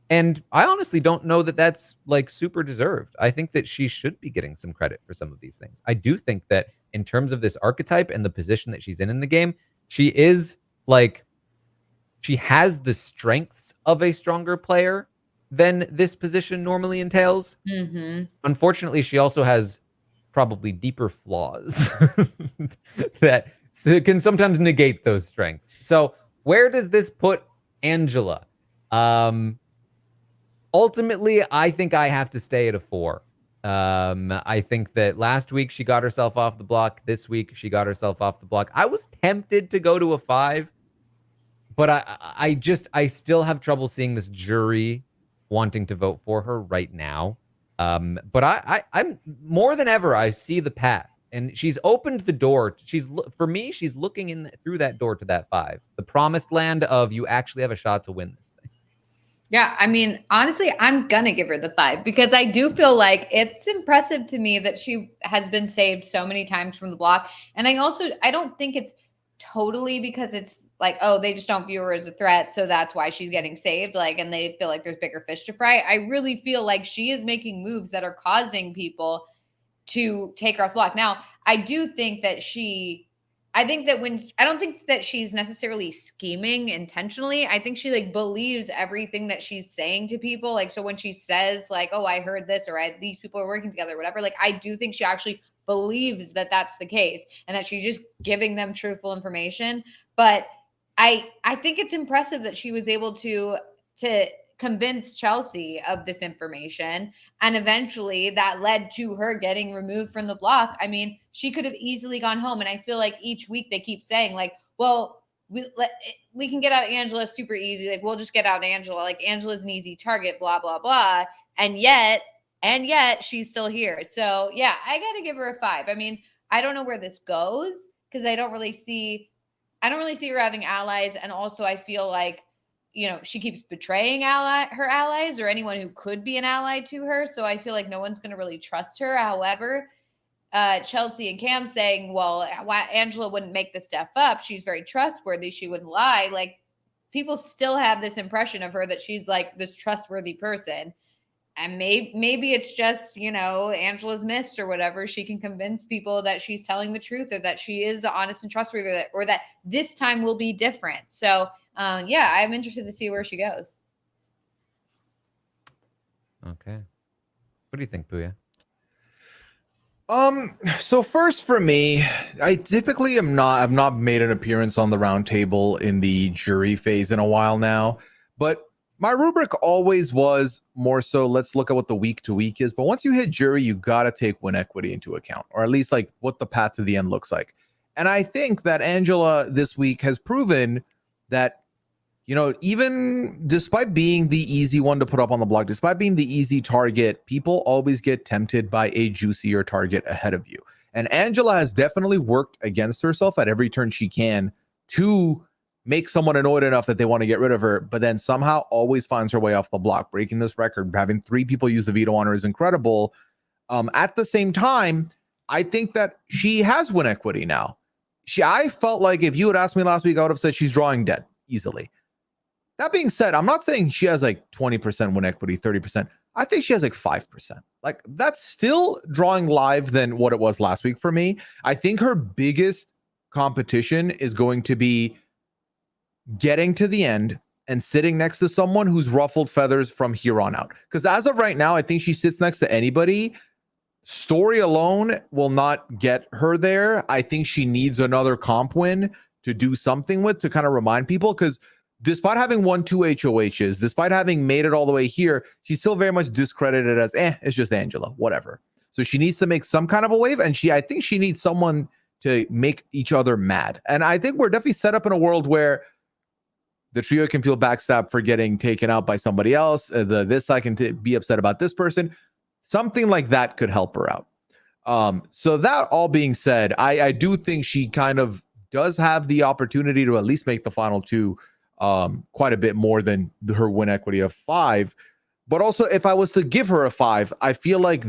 And I honestly don't know that that's, like, super deserved. I think that she should be getting some credit for some of these things. I do think that in terms of this archetype and the position that she's in the game, she is, like, she has the strengths of a stronger player than this position normally entails. Unfortunately, she also has probably deeper flaws that can sometimes negate those strengths. So where does this put Angela? Ultimately, I think I have to stay at a 4. I think that last week she got herself off the block. This week she got herself off the block. I was tempted to go to a 5, but I still have trouble seeing this jury wanting to vote for her right now. But I'm more than ever, I see the path And she's opened the door. For me, she's looking in through that door to that 5. The promised land of you actually have a shot to win this thing. Yeah, I mean, honestly, I'm gonna give her the 5 because I do feel like it's impressive to me that she has been saved so many times from the block. And I don't think it's totally because it's like, oh, they just don't view her as a threat, so that's why she's getting saved. Like, and they feel like there's bigger fish to fry. I really feel like she is making moves that are causing people to take her off the block. Now, I do think that I don't think that she's necessarily scheming intentionally. I think she like believes everything that she's saying to people. Like, so when she says like, oh, I heard this, or these people are working together, whatever, like, I do think she actually believes that that's the case and that she's just giving them truthful information. But I think it's impressive that she was able to convince Chelsea of this information. And eventually that led to her getting removed from the block. I mean, she could have easily gone home. And I feel like each week they keep saying like, well, we can get out Angela super easy. Like, we'll just get out Angela. Like, Angela's an easy target, blah, blah, blah. And yet she's still here. So yeah, I got to give her a 5. I mean, I don't know where this goes because I don't really see her having allies. And also I feel like, you know, she keeps betraying her allies or anyone who could be an ally to her. So I feel like no one's going to really trust her. However, Chelsea and Cam saying, well, Angela wouldn't make this stuff up. She's very trustworthy. She wouldn't lie. Like, people still have this impression of her that she's like this trustworthy person. And maybe it's just, you know, Angela's missed or whatever. She can convince people that she's telling the truth or that she is honest and trustworthy or that this time will be different. So, yeah, I'm interested to see where she goes. Okay. What do you think, Pooya? So first for me, I typically I've not made an appearance on the roundtable in the jury phase in a while now, but my rubric always was more so let's look at what the week to week is. But once you hit jury, you got to take win equity into account, or at least like what the path to the end looks like. And I think that Angela this week has proven that, you know, even despite being the easy one to put up on the block, despite being the easy target, people always get tempted by a juicier target ahead of you. And Angela has definitely worked against herself at every turn she can to make someone annoyed enough that they want to get rid of her, but then somehow always finds her way off the block. Breaking this record, having 3 people use the veto on her is incredible. At the same time, I think that she has win equity now. I felt like if you had asked me last week, I would have said she's drawing dead easily. That being said, I'm not saying she has like 20% win equity, 30%. I think she has like 5%. Like, that's still drawing live than what it was last week for me. I think her biggest competition is going to be getting to the end and sitting next to someone who's ruffled feathers from here on out. Because as of right now, I think she sits next to anybody. Story alone will not get her there. I think she needs another comp win to do something with, to kind of remind people, because despite having won 2 HOHs, despite having made it all the way here, she's still very much discredited as, it's just Angela, whatever. So she needs to make some kind of a wave, and I think she needs someone to make each other mad. And I think we're definitely set up in a world where the trio can feel backstabbed for getting taken out by somebody else. This side can be upset about this person. Something like that could help her out. So that all being said, I do think she kind of does have the opportunity to at least make the final 2 quite a bit more than her win equity of 5. But also, if I was to give her a 5, I feel like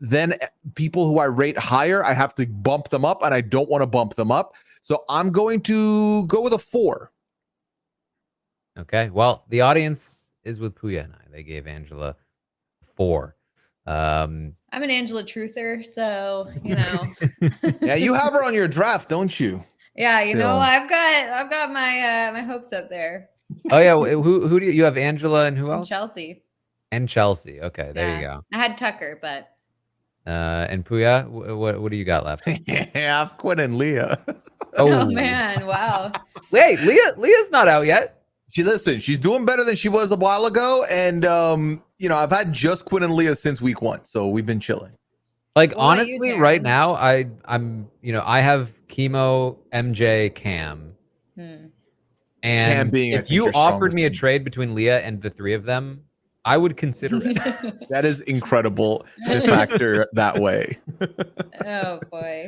then people who I rate higher, I have to bump them up, and I don't want to bump them up. So I'm going to go with a 4. Okay. Well, the audience is with Pooya and I. They gave Angela 4. I'm an Angela truther, so, you know. Yeah, you have her on your draft, don't you? Yeah, you know, I've got my my hopes up there. Oh yeah, who do you have? Angela and who else? Chelsea. And Chelsea. Okay, there you go. I had Tucker, but and Pooya, what do you got left? Yeah, I've Quinn and Leah. Oh man, wow. Wait, Leah's not out yet. She's doing better than she was a while ago, and you know, I've had just Quinn and Leah since week 1, so we've been chilling. Like, honestly, right now, I'm you know, I have Kimo, MJ, Cam. And Cam being, if you offered me a trade between Leah and the 3 of them, I would consider it. That is incredible to factor that way. Oh boy.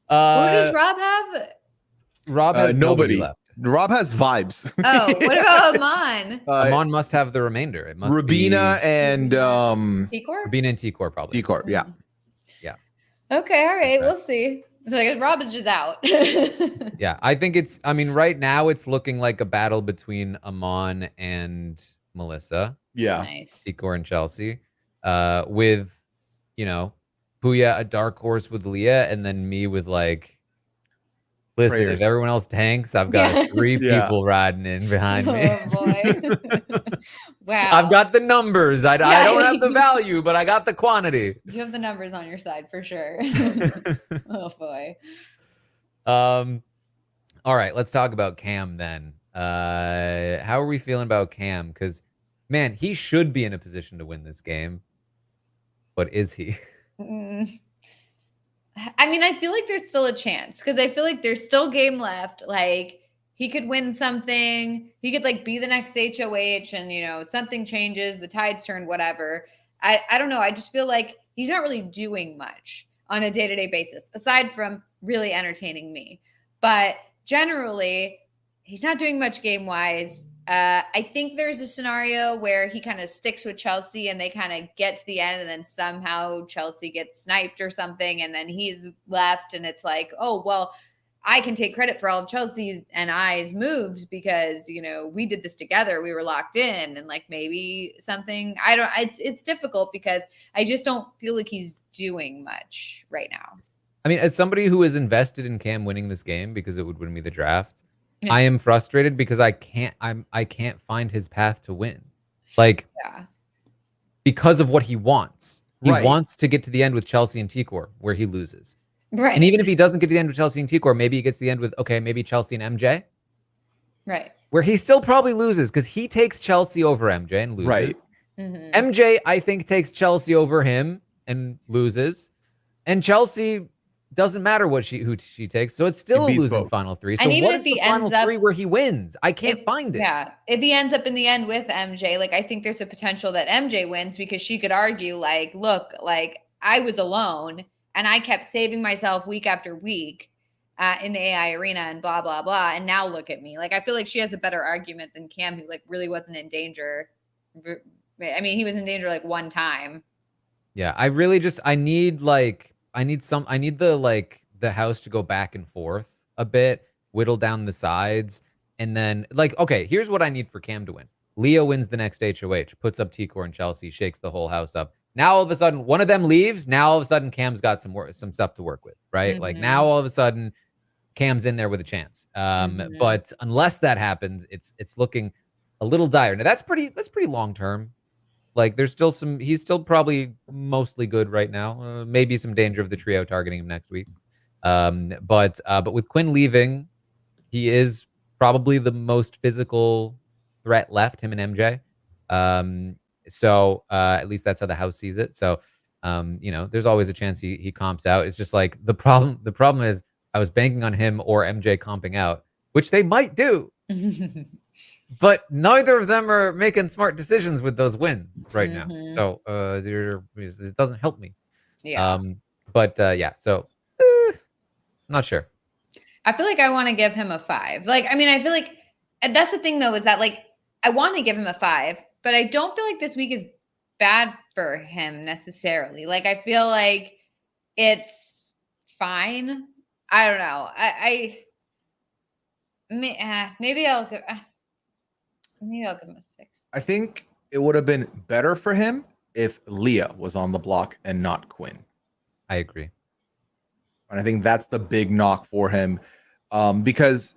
Who does Rob have? Rob has nobody left. Rob has vibes. Oh, what about Amon? Amon must have the remainder. It must Rubina be and T-Corp? Rubina and T-Corp probably. T-Corp, yeah. Okay, all right, Okay. we'll see. So I guess Rob is just out. Yeah, I think it's. I mean, right now it's looking like a battle between Amon and Melissa. Yeah. Nice. T-Corp and Chelsea, with, you know, Pooya a dark horse with Leah, and then me with like. Listen, Prayers. if everyone else tanks, I've got 3 people riding in behind me. Oh boy. Wow. I've got the numbers. I don't have the value, but I got the quantity. You have the numbers on your side for sure. Oh boy. All right, let's talk about Cam then. How are we feeling about Cam? Because, man, he should be in a position to win this game. But is he? I mean, I feel like there's still a chance because I feel like there's still game left. Like he could win something. He could like be the next HOH and, you know, something changes, the tides turn, whatever. I don't know. I just feel like he's not really doing much on a day-to-day basis aside from really entertaining me. But generally, he's not doing much game-wise. I think there's a scenario where he kind of sticks with Chelsea and they kind of get to the end and then somehow Chelsea gets sniped or something and then he's left and it's like, oh, well, I can take credit for all of Chelsea's and I's moves because, you know, we did this together. We were locked in and like maybe something. It's difficult because I just don't feel like he's doing much right now. I mean, as somebody who is invested in Cam winning this game because it would win me the draft, Yeah. I am frustrated because I can't find his path to win. Like, because of what he wants. He wants to get to the end with Chelsea and T-Corp where he loses. Right. And even if he doesn't get to the end with Chelsea and T-Corp, maybe he gets to the end with, okay, maybe Chelsea and MJ. Right. Where he still probably loses because he takes Chelsea over MJ and loses. Right. Mm-hmm. MJ, I think, takes Chelsea over him and loses. And Chelsea doesn't matter who she takes, so it's still a losing final 3. So and even what if is he the final ends up 3 where he wins? I can't find it. Yeah. If he ends up in the end with MJ, like I think there's a potential that MJ wins because she could argue like, look, like I was alone and I kept saving myself week after week in the AI arena and blah, blah, blah. And now look at me. Like, I feel like she has a better argument than Cam, who like really wasn't in danger. I mean, he was in danger like one time. Yeah. I need the house to go back and forth a bit, whittle down the sides. And then like, okay, here's what I need for Cam to win. Leo wins the next HOH, puts up T-Corp and Chelsea, shakes the whole house up. Now all of a sudden, one of them leaves. Now all of a sudden, Cam's got some stuff to work with, right? Mm-hmm. Like now all of a sudden, Cam's in there with a chance. But unless that happens, it's looking a little dire. Now that's pretty long term. Like there's still he's still probably mostly good right now. Maybe some danger of the trio targeting him next week. But with Quinn leaving, he is probably the most physical threat left, him and MJ. So at least that's how the house sees it. So, you know, there's always a chance he comps out. It's just like the problem is I was banking on him or MJ comping out, which they might do. But neither of them are making smart decisions with those wins right now. So it doesn't help me. Yeah. Yeah, so not sure. I feel like I want to give him a 5. Like, I mean, I feel like that's the thing though, is that like I want to give him a 5, but I don't feel like this week is bad for him necessarily. Like, I feel like it's fine. I don't know. Maybe I'll give him a 6. I think it would have been better for him if Leah was on the block and not Quinn. I agree. And I think that's the big knock for him. Because,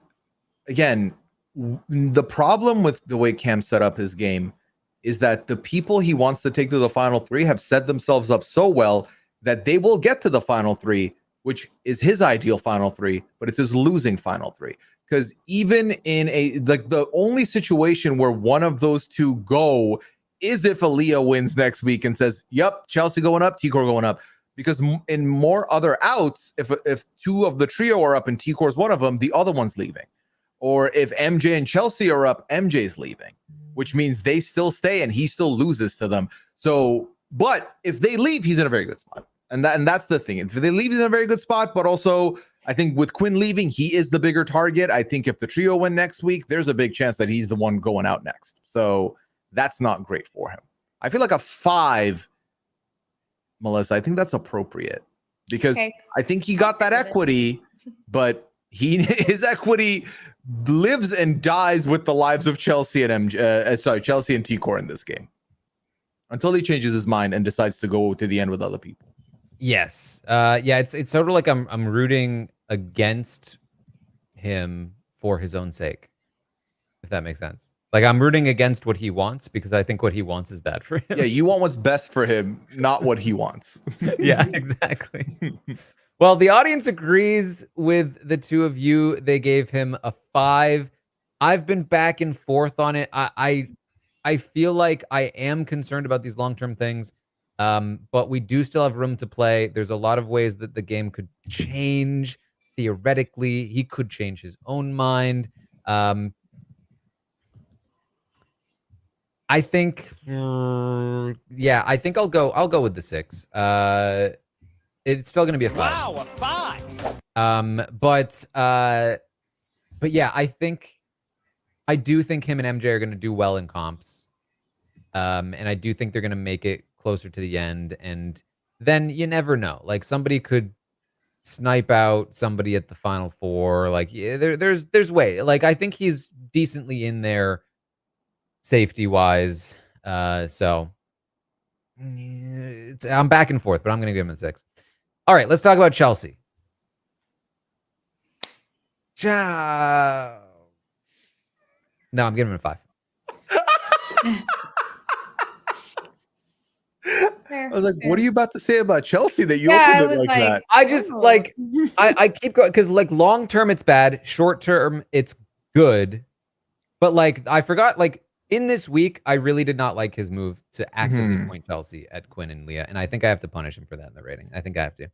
again, the problem with the way Cam set up his game is that the people he wants to take to the final 3 have set themselves up so well that they will get to the final 3, which is his ideal final 3, but it's his losing final 3. Because even in the only situation where one of those two go is if Aaliyah wins next week and says, yep, Chelsea going up, T-Corp going up. Because in more other outs, if 2 of the trio are up and T-Corp's one of them, the other one's leaving. Or if MJ and Chelsea are up, MJ's leaving. which means they still stay and he still loses to them. So, but if they leave, he's in a very good spot. And that's the thing. If they leave, he's in a very good spot. But also, I think with Quinn leaving, he is the bigger target. I think if the trio win next week, there's a big chance that he's the one going out next. So that's not great for him. I feel like a 5, Melissa, I think that's appropriate because I think he got that equity, but his equity lives and dies with the lives of Chelsea and Chelsea and T-Core in this game until he changes his mind and decides to go to the end with other people. Yes. Yeah, it's sort of like I'm rooting against him for his own sake, if that makes sense. Like I'm rooting against what he wants because I think what he wants is bad for him. Yeah, you want what's best for him, not what he wants. Yeah, exactly. Well, the audience agrees with the two of you. They gave him a 5. I've been back and forth on it. I feel like I am concerned about these long-term things. But we do still have room to play. There's a lot of ways that the game could change. Theoretically, he could change his own mind. I think, yeah, I think I'll go with the 6. It's still going to be a 5. Wow, a 5. But yeah, I do think him and MJ are going to do well in comps. And I do think they're going to make it closer to the end, and then you never know. Like somebody could snipe out somebody at the final 4. Like yeah, there's way. Like I think he's decently in there safety wise. So I'm back and forth, but I'm gonna give him a 6. All right, let's talk about Chelsea. No, I'm giving him a 5. I was like, what are you about to say about Chelsea that you opened it like that? I just like, I keep going because like long term it's bad, short term it's good. But like, I forgot, like in this week, I really did not like his move to actively point Chelsea at Quinn and Leah. And I think I have to punish him for that in the rating. I think I have to.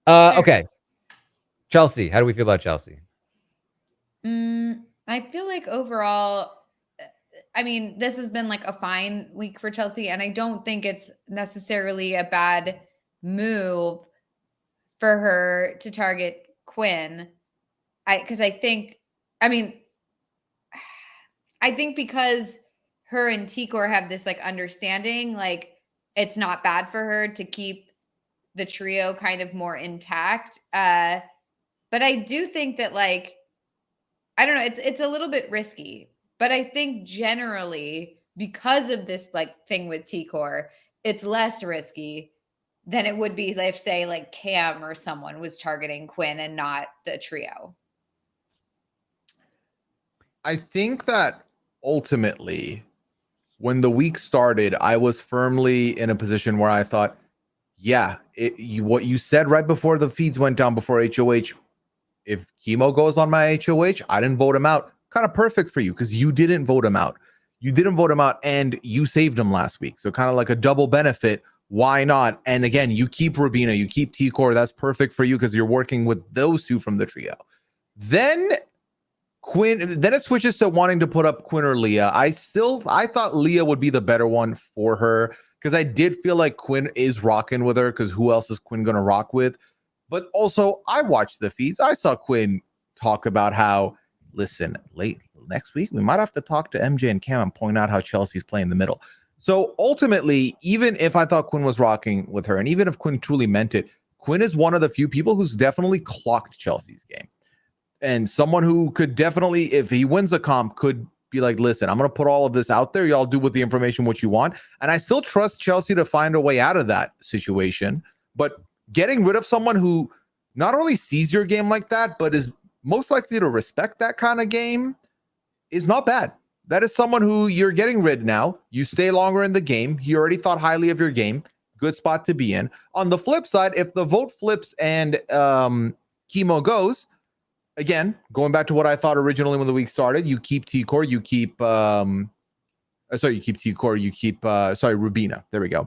Okay. Chelsea, how do we feel about Chelsea? I feel like overall, I mean, this has been like a fine week for Chelsea, and I don't think it's necessarily a bad move for her to target Quinn. Because I think because her and T-Core have this like understanding, like it's not bad for her to keep the trio kind of more intact. But I do think that like, I don't know, it's a little bit risky. But I think generally, because of this like thing with T-Core, it's less risky than it would be if, say, like Cam or someone was targeting Quinn and not the trio. I think that ultimately, when the week started, I was firmly in a position where I thought, yeah, what you said right before the feeds went down before HOH, if Kimo goes on my HOH, I didn't vote him out. Kind of perfect for you because you didn't vote him out. You didn't vote him out and you saved him last week. So kind of like a double benefit. Why not? And again, you keep Rubina, you keep T-Core. That's perfect for you because you're working with those two from the trio. Then it switches to wanting to put up Quinn or Leah. I thought Leah would be the better one for her because I did feel like Quinn is rocking with her because who else is Quinn going to rock with? But also, I watched the feeds. I saw Quinn talk about how, listen, late next week, we might have to talk to MJ and Cam and point out how Chelsea's playing the middle. So ultimately, even if I thought Quinn was rocking with her, and even if Quinn truly meant it, Quinn is one of the few people who's definitely clocked Chelsea's game. And someone who could definitely, if he wins a comp, could be like, listen, I'm going to put all of this out there. Y'all do with the information what you want. And I still trust Chelsea to find a way out of that situation. But getting rid of someone who not only sees your game like that, but is most likely to respect that kind of game is not bad. That is someone who you're getting rid now. You stay longer in the game. He already thought highly of your game. Good spot to be in. On the flip side, if the vote flips and Kimo goes, again, going back to what I thought originally when the week started, you keep T-Core, you keep Rubina. There we go.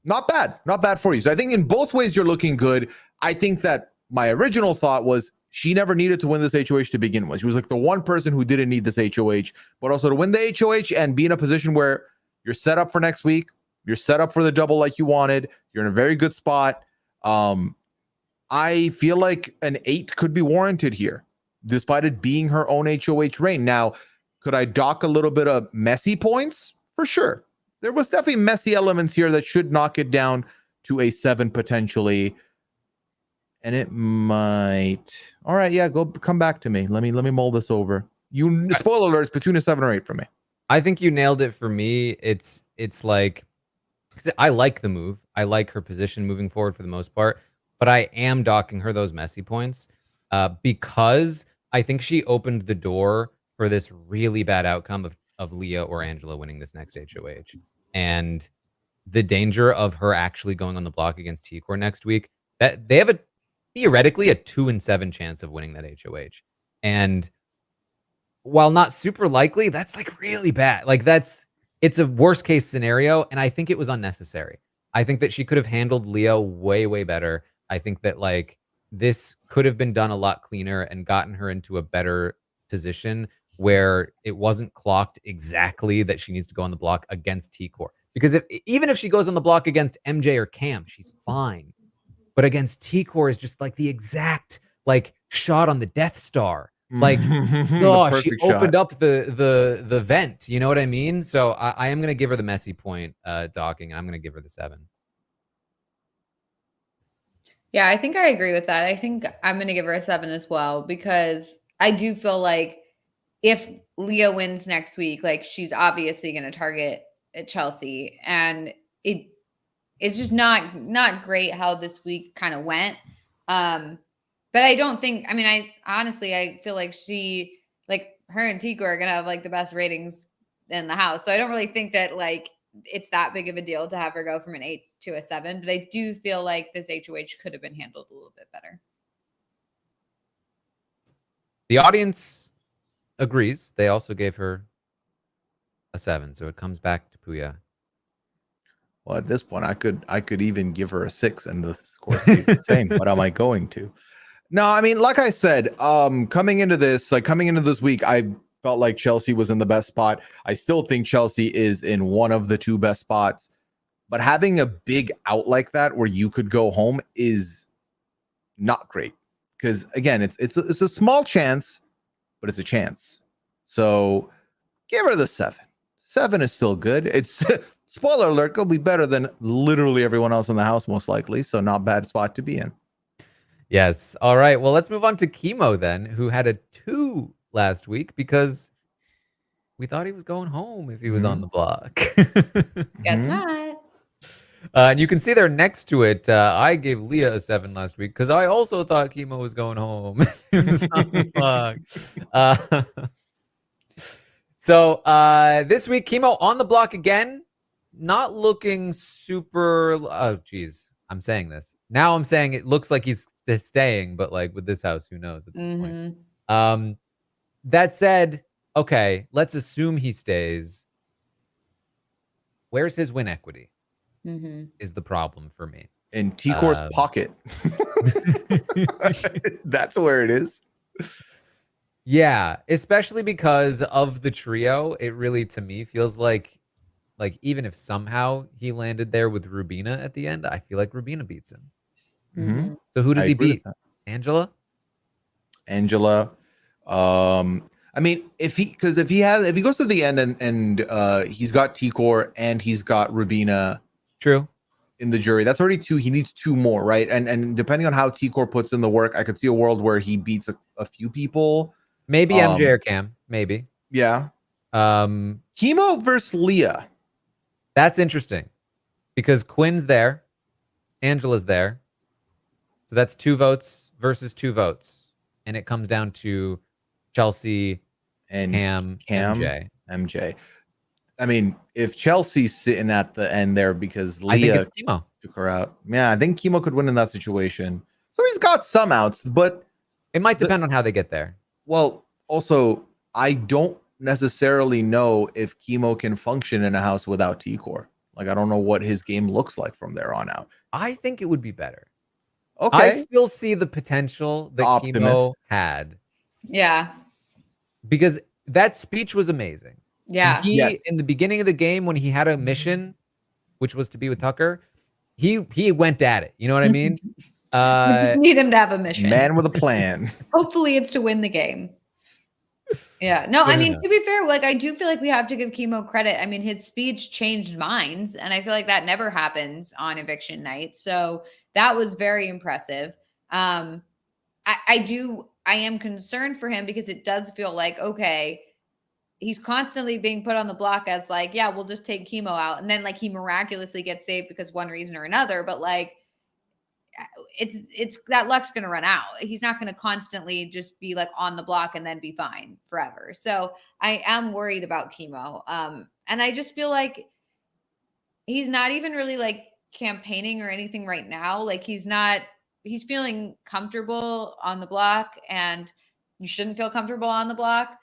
Not bad. Not bad for you. So I think in both ways you're looking good. I think that my original thought was she never needed to win this HOH to begin with. She was like the one person who didn't need this HOH, but also to win the HOH and be in a position where you're set up for next week. You're set up for the double like you wanted. You're in a very good spot. I feel like an 8 could be warranted here, despite it being her own HOH reign. Now, could I dock a little bit of messy points? For sure. There was definitely messy elements here that should knock it down to a 7 potentially. And it might. All right, yeah, come back to me. Let me mull this over. You spoiler alert, it's between a 7 or 8 for me. I think you nailed it for me. It's like, I like the move. I like her position moving forward for the most part, but I am docking her those messy points because I think she opened the door for this really bad outcome of Leah or Angela winning this next HOH. And the danger of her actually going on the block against T-Core next week, that they have theoretically a 2-7 chance of winning that HOH. And while not super likely, that's like really bad. Like it's a worst case scenario. And I think it was unnecessary. I think that she could have handled Leah way, way better. I think that like this could have been done a lot cleaner and gotten her into a better position where it wasn't clocked exactly that she needs to go on the block against T-Core. Because even if she goes on the block against MJ or Cam, she's fine. But against T-Core is just like the exact like shot on the Death Star. Like, oh, she opened up the vent. You know what I mean? So I am gonna give her the messy point docking, and I'm gonna give her the 7. Yeah, I think I agree with that. I think I'm gonna give her a 7 as well, because I do feel like if Leah wins next week, like she's obviously gonna target Chelsea, and it's just not great how this week kind of went. But I don't think, I honestly, I feel like her and Tico are going to have like the best ratings in the house. So I don't really think that like it's that big of a deal to have her go from an 8 to a 7. But I do feel like this HOH could have been handled a little bit better. The audience agrees. They also gave her a 7. So it comes back to Pooya. Well, at this point, I could even give her a 6 and the score stays the same. But am I going to? No, I mean, like I said, coming into this week, I felt like Chelsea was in the best spot. I still think Chelsea is in one of the 2 best spots. But having a big out like that where you could go home is not great. Because again, it's a small chance, but it's a chance. So give her the 7. 7 is still good. It's spoiler alert, it'll be better than literally everyone else in the house, most likely. So not bad spot to be in. Yes. All right. Well, let's move on to Kimo then, who had a 2 last week because we thought he was going home if he was on the block. Guess not. And you can see there next to it, I gave Leah a 7 last week because I also thought Kimo was going home. He was on the block. So this week, Kimo on the block again, not looking super. Oh, geez. I'm saying this. Now I'm saying it looks like he's staying, but like with this house, who knows at this point. That said, okay, let's assume he stays. Where's his win equity? Is the problem for me. In T-Core's pocket. That's where it is. Yeah, especially because of the trio, it really, to me, feels like even if somehow he landed there with Rubina at the end, I feel like Rubina beats him. So who does he beat? Angela? Angela. I mean, if he goes to the end and he's got T-Core and he's got Rubina. True. In the jury, that's already 2. He needs 2 more, right? And depending on how T-Core puts in the work, I could see a world where he beats a few people. Maybe MJ or Cam. Maybe. Yeah. Kimo versus Leah. That's interesting because Quinn's there, Angela's there, so that's 2 votes versus 2 votes, and it comes down to Chelsea and Cam MJ. I mean, if Chelsea's sitting at the end there because Leah took her out, yeah, I think Kimo could win in that situation. So he's got some outs, but it might depend on how they get there. Well, also, I don't necessarily know if Kimo can function in a house without T-Core. Like, I don't know what his game looks like from there on out. I think it would be better. Okay. I still see the potential that Optimist. Kimo had Yeah. because that speech was amazing. Yeah. And he, Yes. in the beginning of the game, when he had a mission, which was to be with Tucker, he went at it. You know what I mean? We just need him to have a mission. Man with a plan. Hopefully it's to win the game. Yeah. No, I mean, to be fair, like I do feel like we have to give Kimo credit. I mean, his speech changed minds, and I feel like that never happens on eviction night. So that was very impressive. I am concerned for him because it does feel like, okay, he's constantly being put on the block as like, yeah, we'll just take Kimo out. And then like he miraculously gets saved because one reason or another, but like it's that luck's going to run out. He's not going to constantly just be like on the block and then be fine forever. So I am worried about Kimo. And I just feel like he's not even really like campaigning or anything right now. Like he's feeling comfortable on the block, and you shouldn't feel comfortable on the block.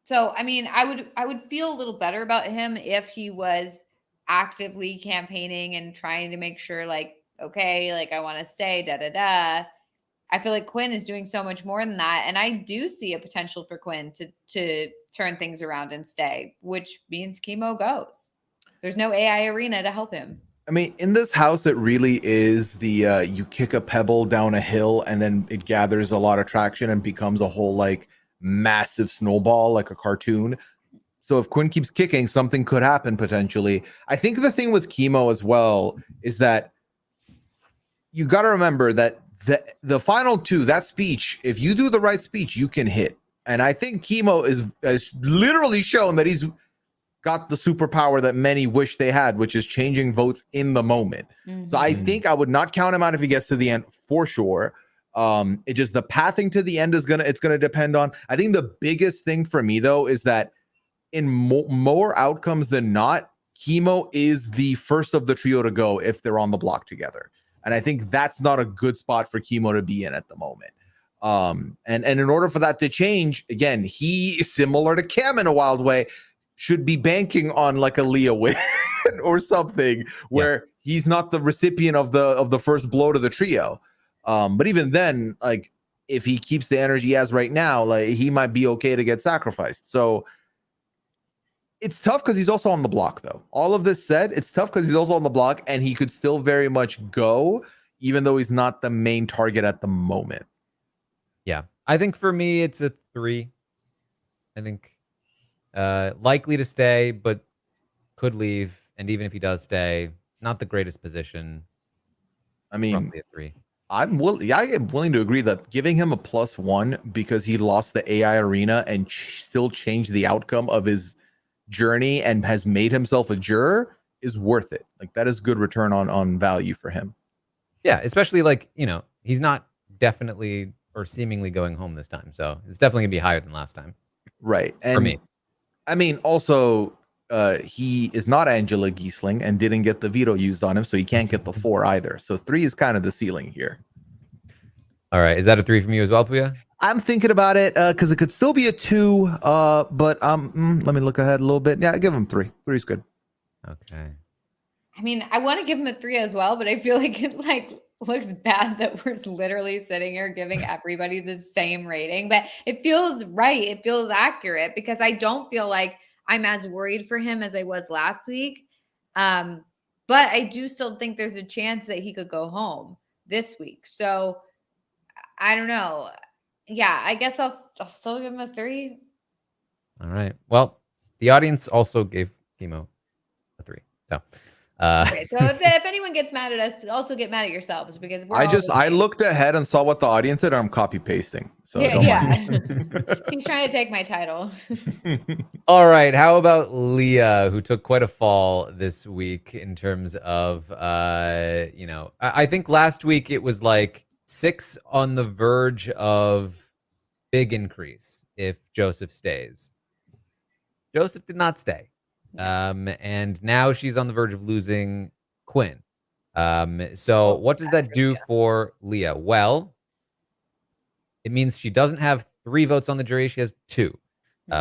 So I mean, I would feel a little better about him if he was actively campaigning and trying to make sure like, okay, like I want to stay, I feel like Quinn is doing so much more than that. And I do see a potential for Quinn to turn things around and stay, which means Kimo goes. There's no AI arena to help him. I mean, in this house, it really is the you kick a pebble down a hill and then it gathers a lot of traction and becomes a whole like massive snowball, like a cartoon. So if Quinn keeps kicking, something could happen potentially. I think the thing with Kimo as well is that you got to remember that the final two, that speech, if you do the right speech, you can hit. And I think Kimo has literally shown that he's got the superpower that many wish they had, which is changing votes in the moment. So I think I would not count him out if he gets to the end for sure. It just the pathing to the end it's gonna depend on. I think the biggest thing for me though is that in more outcomes than not, Kimo is the first of the trio to go if they're on the block together. And I think that's not a good spot for Kimo to be in at the moment. And in order for that to change, again, he is similar to Cam in a wild way, should be banking on like a Leah win or something where he's not the recipient of the first blow to the trio. But even then, like if he keeps the energy he has right now, like he might be okay to get sacrificed. So it's tough because he's also on the block, though. All of this said, it's tough because he's also on the block and he could still very much go, even though he's not the main target at the moment. Yeah. I think for me, it's a 3. I think likely to stay, but could leave. And even if he does stay, not the greatest position. I mean, roughly a 3. I am willing to agree that giving him a +1 because he lost the AI arena and still changed the outcome of his journey and has made himself a juror is worth it. Like that is good return on value for him. Yeah, especially like, he's not definitely or seemingly going home this time. So it's definitely gonna be higher than last time. Right. And for me. I mean, also he is not Angela Giesling and didn't get the veto used on him, so he can't get the 4 either. So 3 is kind of the ceiling here. All right. Is that a 3 from you as well, Pooya? I'm thinking about it because it could still be a 2. But let me look ahead a little bit. Yeah, give him 3. 3 is good. Okay. I mean, I want to give him a 3 as well, but I feel like it like looks bad that we're literally sitting here giving everybody the same rating, but it feels right. It feels accurate because I don't feel like I'm as worried for him as I was last week. But I do still think there's a chance that he could go home this week. So I don't know. Yeah, I guess I'll still give him a 3. All right. Well, the audience also gave Kimo a 3. So okay, so if anyone gets mad at us, also get mad at yourselves because I looked ahead and saw what the audience said. I'm copy pasting. So yeah. He's trying to take my title. All right. How about Leah, who took quite a fall this week in terms of I think last week it was like 6 on the verge of big increase if Joseph stays. Joseph did not stay. And now she's on the verge of losing Quinn. So what does that do for Leah? Well, it means she doesn't have 3 votes on the jury. She has 2,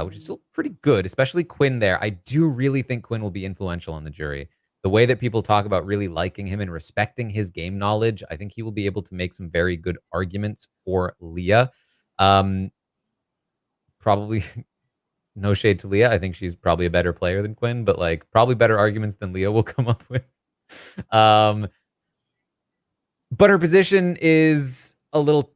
which is still pretty good, especially Quinn there. I do really think Quinn will be influential on the jury. the way that people talk about really liking him and respecting his game knowledge, I think he will be able to make some very good arguments for Leah. Probably no shade to Leah. I think she's probably a better player than Quinn, but like probably better arguments than Leah will come up with. But her position is a little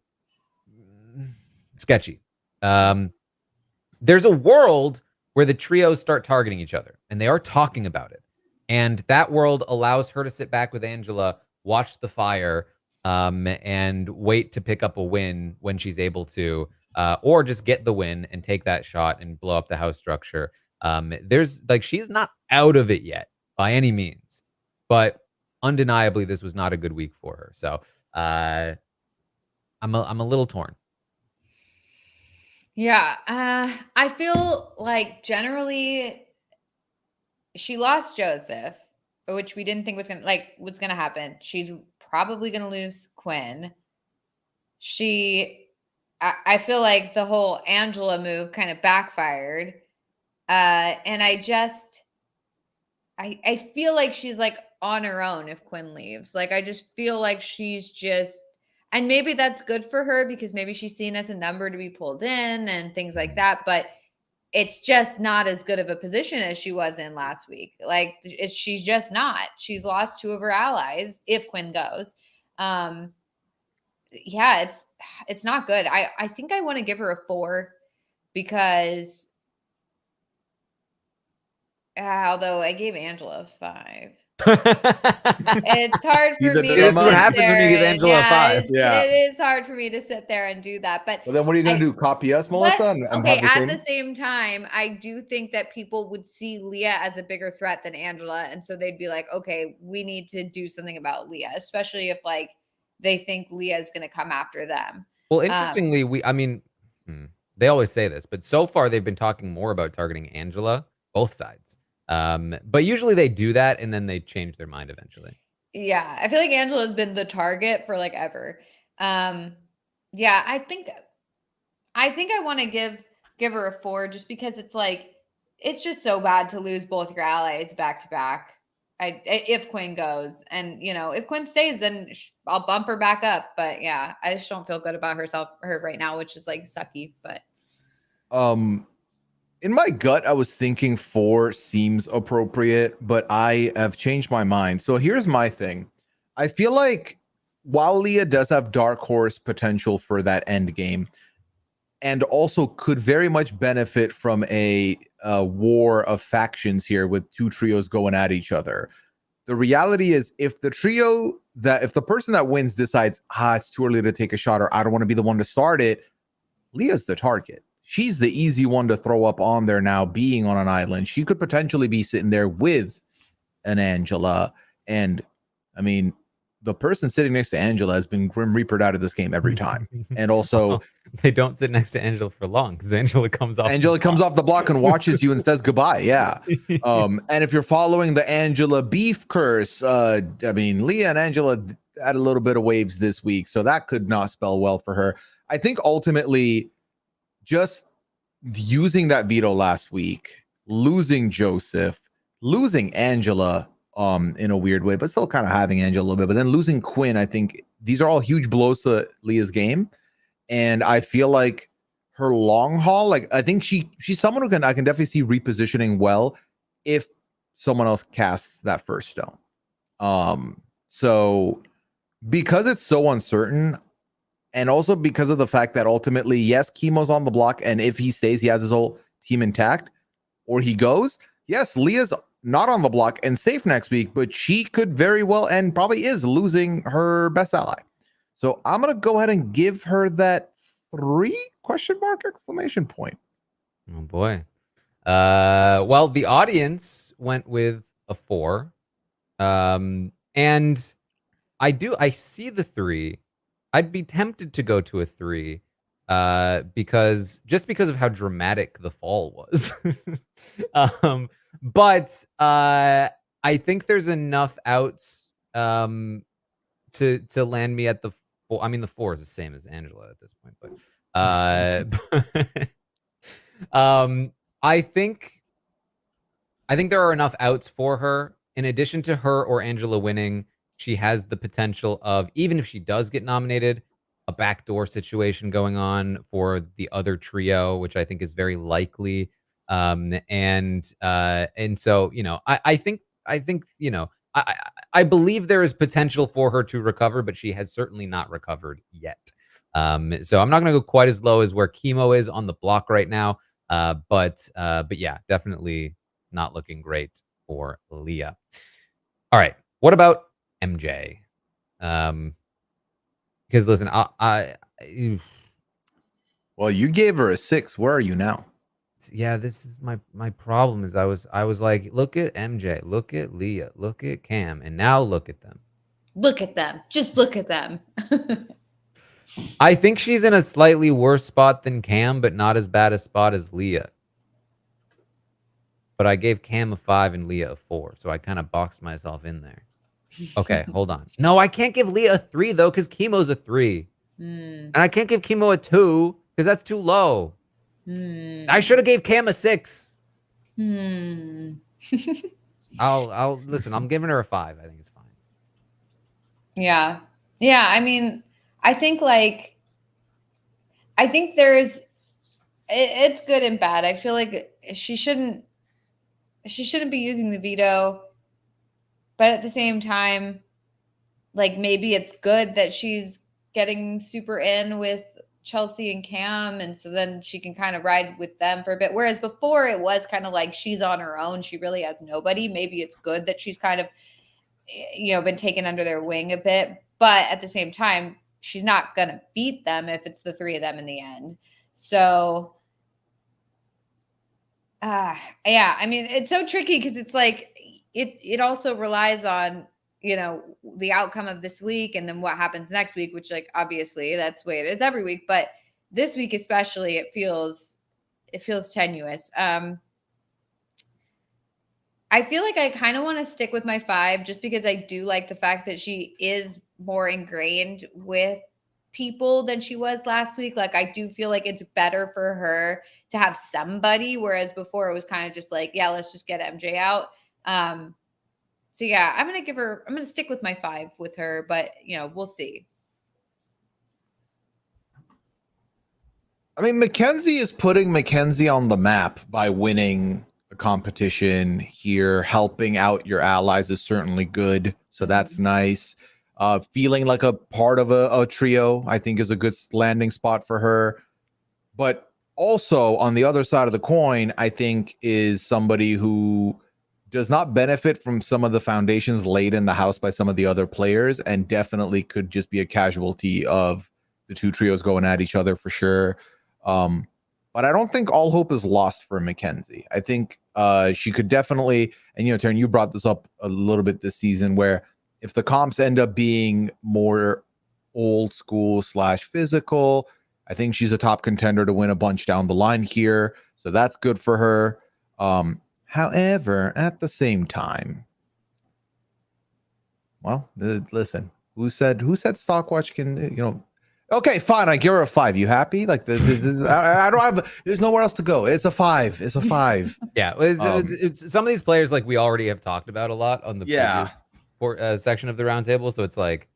sketchy. There's a world where the trios start targeting each other, and they are talking about it. And that world allows her to sit back with Angela, watch the fire, and wait to pick up a win when she's able to, or just get the win and take that shot and blow up the house structure. There's like, she's not out of it yet by any means, but undeniably this was not a good week for her. So I'm a little torn. Yeah, I feel like generally she lost Joseph, which we didn't think was gonna happen. She's probably gonna lose Quinn. I feel like the whole Angela move kind of backfired, and I feel like she's like on her own if Quinn leaves. Like I just feel like she's just. And maybe that's good for her because maybe she's seen as a number to be pulled in and things like that. But it's just not as good of a position as she was in last week. Like she's just not. She's lost 2 of her allies if Quinn goes. Yeah, it's not good. I think I want to give her a 4 because although I gave Angela a 5. It's hard for me to This is what sit happens when you there give Angela a 5. It is hard for me to sit there and do that. But Well, then what are you going to do? Copy us, Melissa? Okay, at the same time, I do think that people would see Leah as a bigger threat than Angela. And so they'd be like, okay, we need to do something about Leah, especially if like they think Leah is going to come after them. Well, interestingly, they always say this, but so far they've been talking more about targeting Angela, both sides. But usually they do that and then they change their mind eventually. Yeah, I feel like Angela has been the target for like ever. Yeah, I think I want to give her a 4 just because it's like it's just so bad to lose both your allies back to back. If Quinn goes, and if Quinn stays, then I'll bump her back up. But yeah, I just don't feel good about her right now, which is like sucky. But in my gut, I was thinking 4 seems appropriate, but I have changed my mind. So here's my thing. I feel like while Leah does have dark horse potential for that end game, and also could very much benefit from a war of factions here with 2 trios going at each other. The reality is if the person that wins decides, it's too early to take a shot, or I don't want to be the one to start it, Leah's the target. She's the easy one to throw up on there now, being on an island. She could potentially be sitting there with an Angela. And I mean, the person sitting next to Angela has been Grim Reapered out of this game every time. And also, they don't sit next to Angela for long because Angela comes off the block and watches you and says goodbye. Yeah. And if you're following the Angela beef curse, I mean, Leah and Angela had a little bit of waves this week, so that could not spell well for her. I think ultimately, just using that veto last week, losing Joseph, losing Angela in a weird way, but still kind of having Angela a little bit, but then losing Quinn, I think these are all huge blows to Leah's game. And I feel like her long haul, like I think she's someone who I can definitely see repositioning well if someone else casts that first stone. So because it's so uncertain, and also because of the fact that ultimately, yes, Kimo's on the block, and if he stays, he has his whole team intact, or he goes, yes, Leah's not on the block and safe next week, but she could very well and probably is losing her best ally. So I'm going to go ahead and give her that 3 ? Exclamation point. Oh boy. Well, the audience went with a 4. And I see the 3. I'd be tempted to go to a 3 because of how dramatic the fall was. But I think there's enough outs to land me at the 4. I mean, the 4 is the same as Angela at this point, but I think there are enough outs for her in addition to her or Angela winning, she has the potential of, even if she does get nominated, a backdoor situation going on for the other trio, which I think is very likely. And so, you know, I think, you know, I believe there is potential for her to recover, but she has certainly not recovered yet. So I'm not going to go quite as low as where Kimo is on the block right now. But yeah, definitely not looking great for Leah. All right. What about MJ? Because listen, Well, you gave her a 6. Where are you now? yeah, this is my problem is I was like, look at MJ, look at Leah, look at Cam, and now look at them. Look at them. Just look at them. I think she's in a slightly worse spot than Cam, but not as bad a spot as Leah. But I gave Cam a 5 and Leah a 4, so I kind of boxed myself in there. Okay, hold on. No, I can't give Leah a 3 though, because Kimo's a 3. And I can't give Kimo a 2 because that's too low. I should have gave Cam a 6. I'll listen. I'm giving her a 5. I think it's fine. Yeah. I mean, I think there's it's good and bad. I feel like she shouldn't be using the veto, but at the same time, like maybe it's good that she's getting super in with Chelsea and Cam, and so then she can kind of ride with them for a bit. Whereas before it was kind of like she's on her own. She really has nobody. Maybe it's good that she's kind of, you know, been taken under their wing a bit, but at the same time, she's not going to beat them if it's the 3 of them in the end. So, yeah, I mean, it's so tricky because it's like, it also relies on, you know, the outcome of this week and then what happens next week, which like, obviously that's the way it is every week, but this week, especially, it feels tenuous. I feel like I kind of want to stick with my 5 just because I do like the fact that she is more ingrained with people than she was last week. Like, I do feel like it's better for her to have somebody, whereas before it was kind of just like, yeah, let's just get MJ out. So yeah, I'm going to stick with my 5 with her, but you know, we'll see. I mean, Mackenzie is putting Mackenzie on the map by winning the competition here. Helping out your allies is certainly good. So that's nice. Feeling like a part of a trio, I think, is a good landing spot for her. But also on the other side of the coin, I think, is somebody who does not benefit from some of the foundations laid in the house by some of the other players, and definitely could just be a casualty of the 2 trios going at each other for sure. But I don't think all hope is lost for Mackenzie. I think she could definitely, and you know, Taran, you brought this up a little bit this season, where if the comps end up being more old school / physical, I think she's a top contender to win a bunch down the line here. So that's good for her. However, at the same time, well, listen, who said Stockwatch can, you know, okay, fine, I give her a 5. You happy? Like, I don't have, there's nowhere else to go. It's a 5. It's a 5. Yeah. It's some of these players, like, we already have talked about a lot on the previous section of the roundtable. So it's like,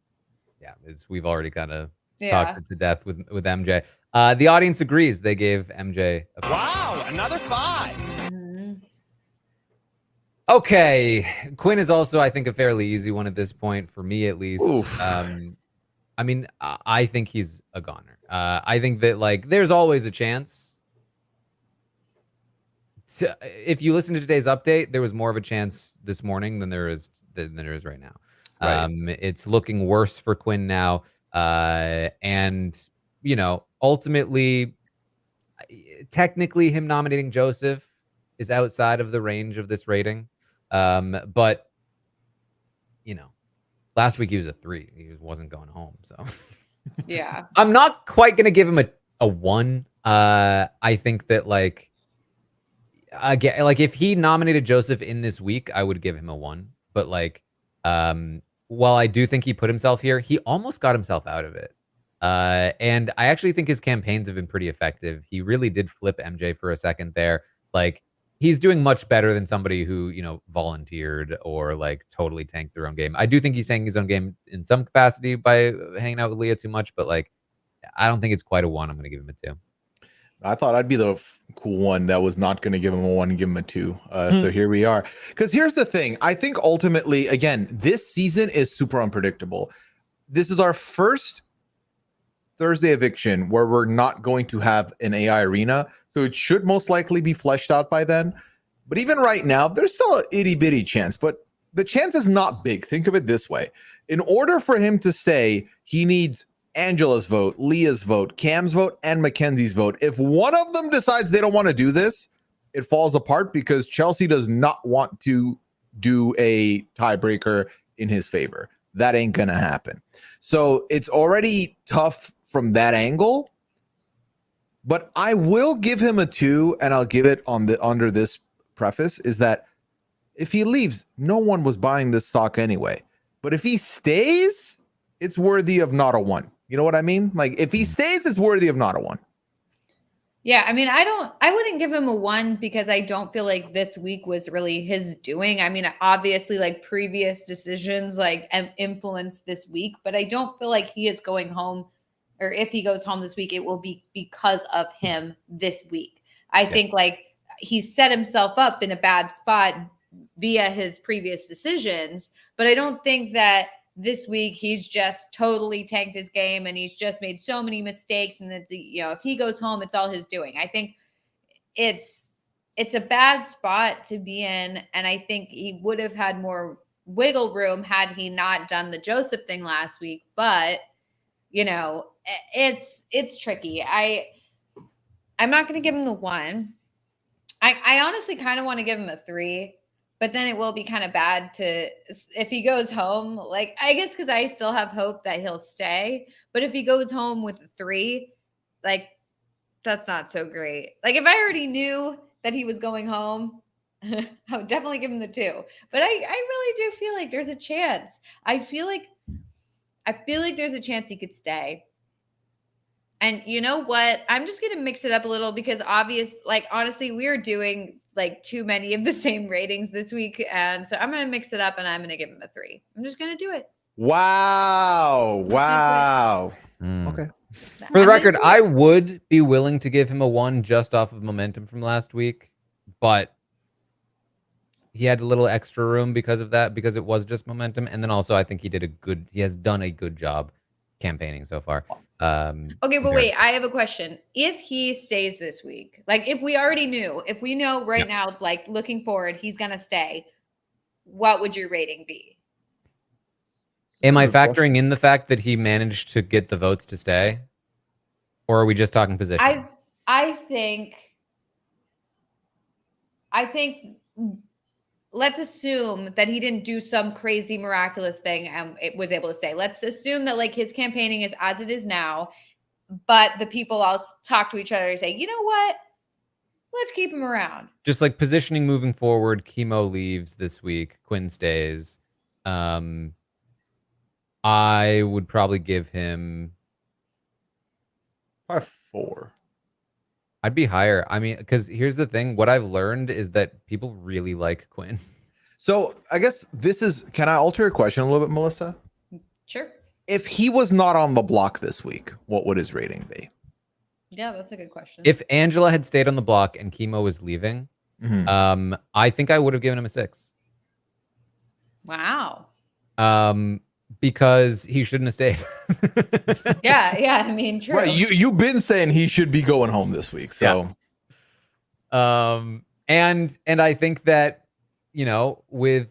yeah, we've already kind of talked it to death with MJ. The audience agrees. They gave MJ a 5. Wow, another 5. Okay, Quinn is also, I think, a fairly easy one at this point, for me at least. I mean, I think he's a goner. I think that, like, there's always a chance. If you listen to today's update, there was more of a chance this morning than there is right now. Right. It's looking worse for Quinn now. And, you know, ultimately, technically him nominating Joseph is outside of the range of this rating. But, you know, last week he was a 3. He wasn't going home. So yeah, I'm not quite going to give him a 1. I think that, like, again, like, if he nominated Joseph in this week, I would give him a 1. But, like, while I do think he put himself here, he almost got himself out of it. And I actually think his campaigns have been pretty effective. He really did flip MJ for a second there. Like, he's doing much better than somebody who, volunteered or like totally tanked their own game. I do think he's tanking his own game in some capacity by hanging out with Leah too much, but like, I don't think it's quite a 1. I'm going to give him a 2. I thought I'd be the cool one that was not going to give him a 1 and give him a 2. So here we are. Because here's the thing. I think ultimately, again, this season is super unpredictable. This is our first Thursday eviction where we're not going to have an AI arena. So it should most likely be fleshed out by then. But even right now, there's still an itty bitty chance. But the chance is not big. Think of it this way. In order for him to stay, he needs Angela's vote, Leah's vote, Cam's vote, and Mackenzie's vote. If one of them decides they don't want to do this, it falls apart because Chelsea does not want to do a tiebreaker in his favor. That ain't going to happen. So it's already tough from that angle. But I will give him a 2, and I'll give it under this preface, is that if he leaves, no one was buying this stock anyway. But if he stays, it's worthy of not a 1. You know what I mean? Like, if he stays, it's worthy of not a 1. Yeah, I mean, I wouldn't give him a 1 because I don't feel like this week was really his doing. I mean, obviously, like previous decisions like influenced this week, but I don't feel like he is going home, or if he goes home this week, it will be because of him this week. I think like he set himself up in a bad spot via his previous decisions, but I don't think that this week he's just totally tanked his game and he's just made so many mistakes, and that if he goes home, it's all his doing. I think it's a bad spot to be in, and I think he would have had more wiggle room had he not done the Joseph thing last week. But it's tricky. I'm not going to give him the 1. I honestly kind of want to give him a 3. But then it will be kind of bad if he goes home, like, I guess because I still have hope that he'll stay. But if he goes home with a 3, like, that's not so great. Like, if I already knew that he was going home, I would definitely give him the 2. But I really do feel like there's a chance. I feel like there's a chance he could stay. And you know what? I'm just going to mix it up a little because honestly, we are doing like too many of the same ratings this week. And so I'm going to mix it up and I'm going to give him a 3. I'm just going to do it. Wow. Okay. For the record, I would be willing to give him a 1 just off of momentum from last week, but he had a little extra room because of that, because it was just momentum. And then also I think he has done a good job campaigning so far. Okay, but wait, I have a question. If he stays this week, like if we know right now, like looking forward, he's going to stay, what would your rating be? Am I factoring in the fact that he managed to get the votes to stay? Or are we just talking position? I think let's assume that he didn't do some crazy miraculous thing and it was able to stay. Let's assume that like his campaigning is as it is now, but the people all talk to each other and say, you know what? Let's keep him around. Just like positioning moving forward, Kimo leaves this week, Quinn stays. I would probably give him a 4. I'd be higher. I mean, because here's the thing. What I've learned is that people really like Quinn. So I guess can I alter your question a little bit, Melissa? Sure. If he was not on the block this week, what would his rating be? Yeah, that's a good question. If Angela had stayed on the block and Kimo was leaving, I think I would have given him a 6. Wow. Because he shouldn't have stayed. Yeah. I mean, true. Right. You've been saying he should be going home this week. So, and I think that, with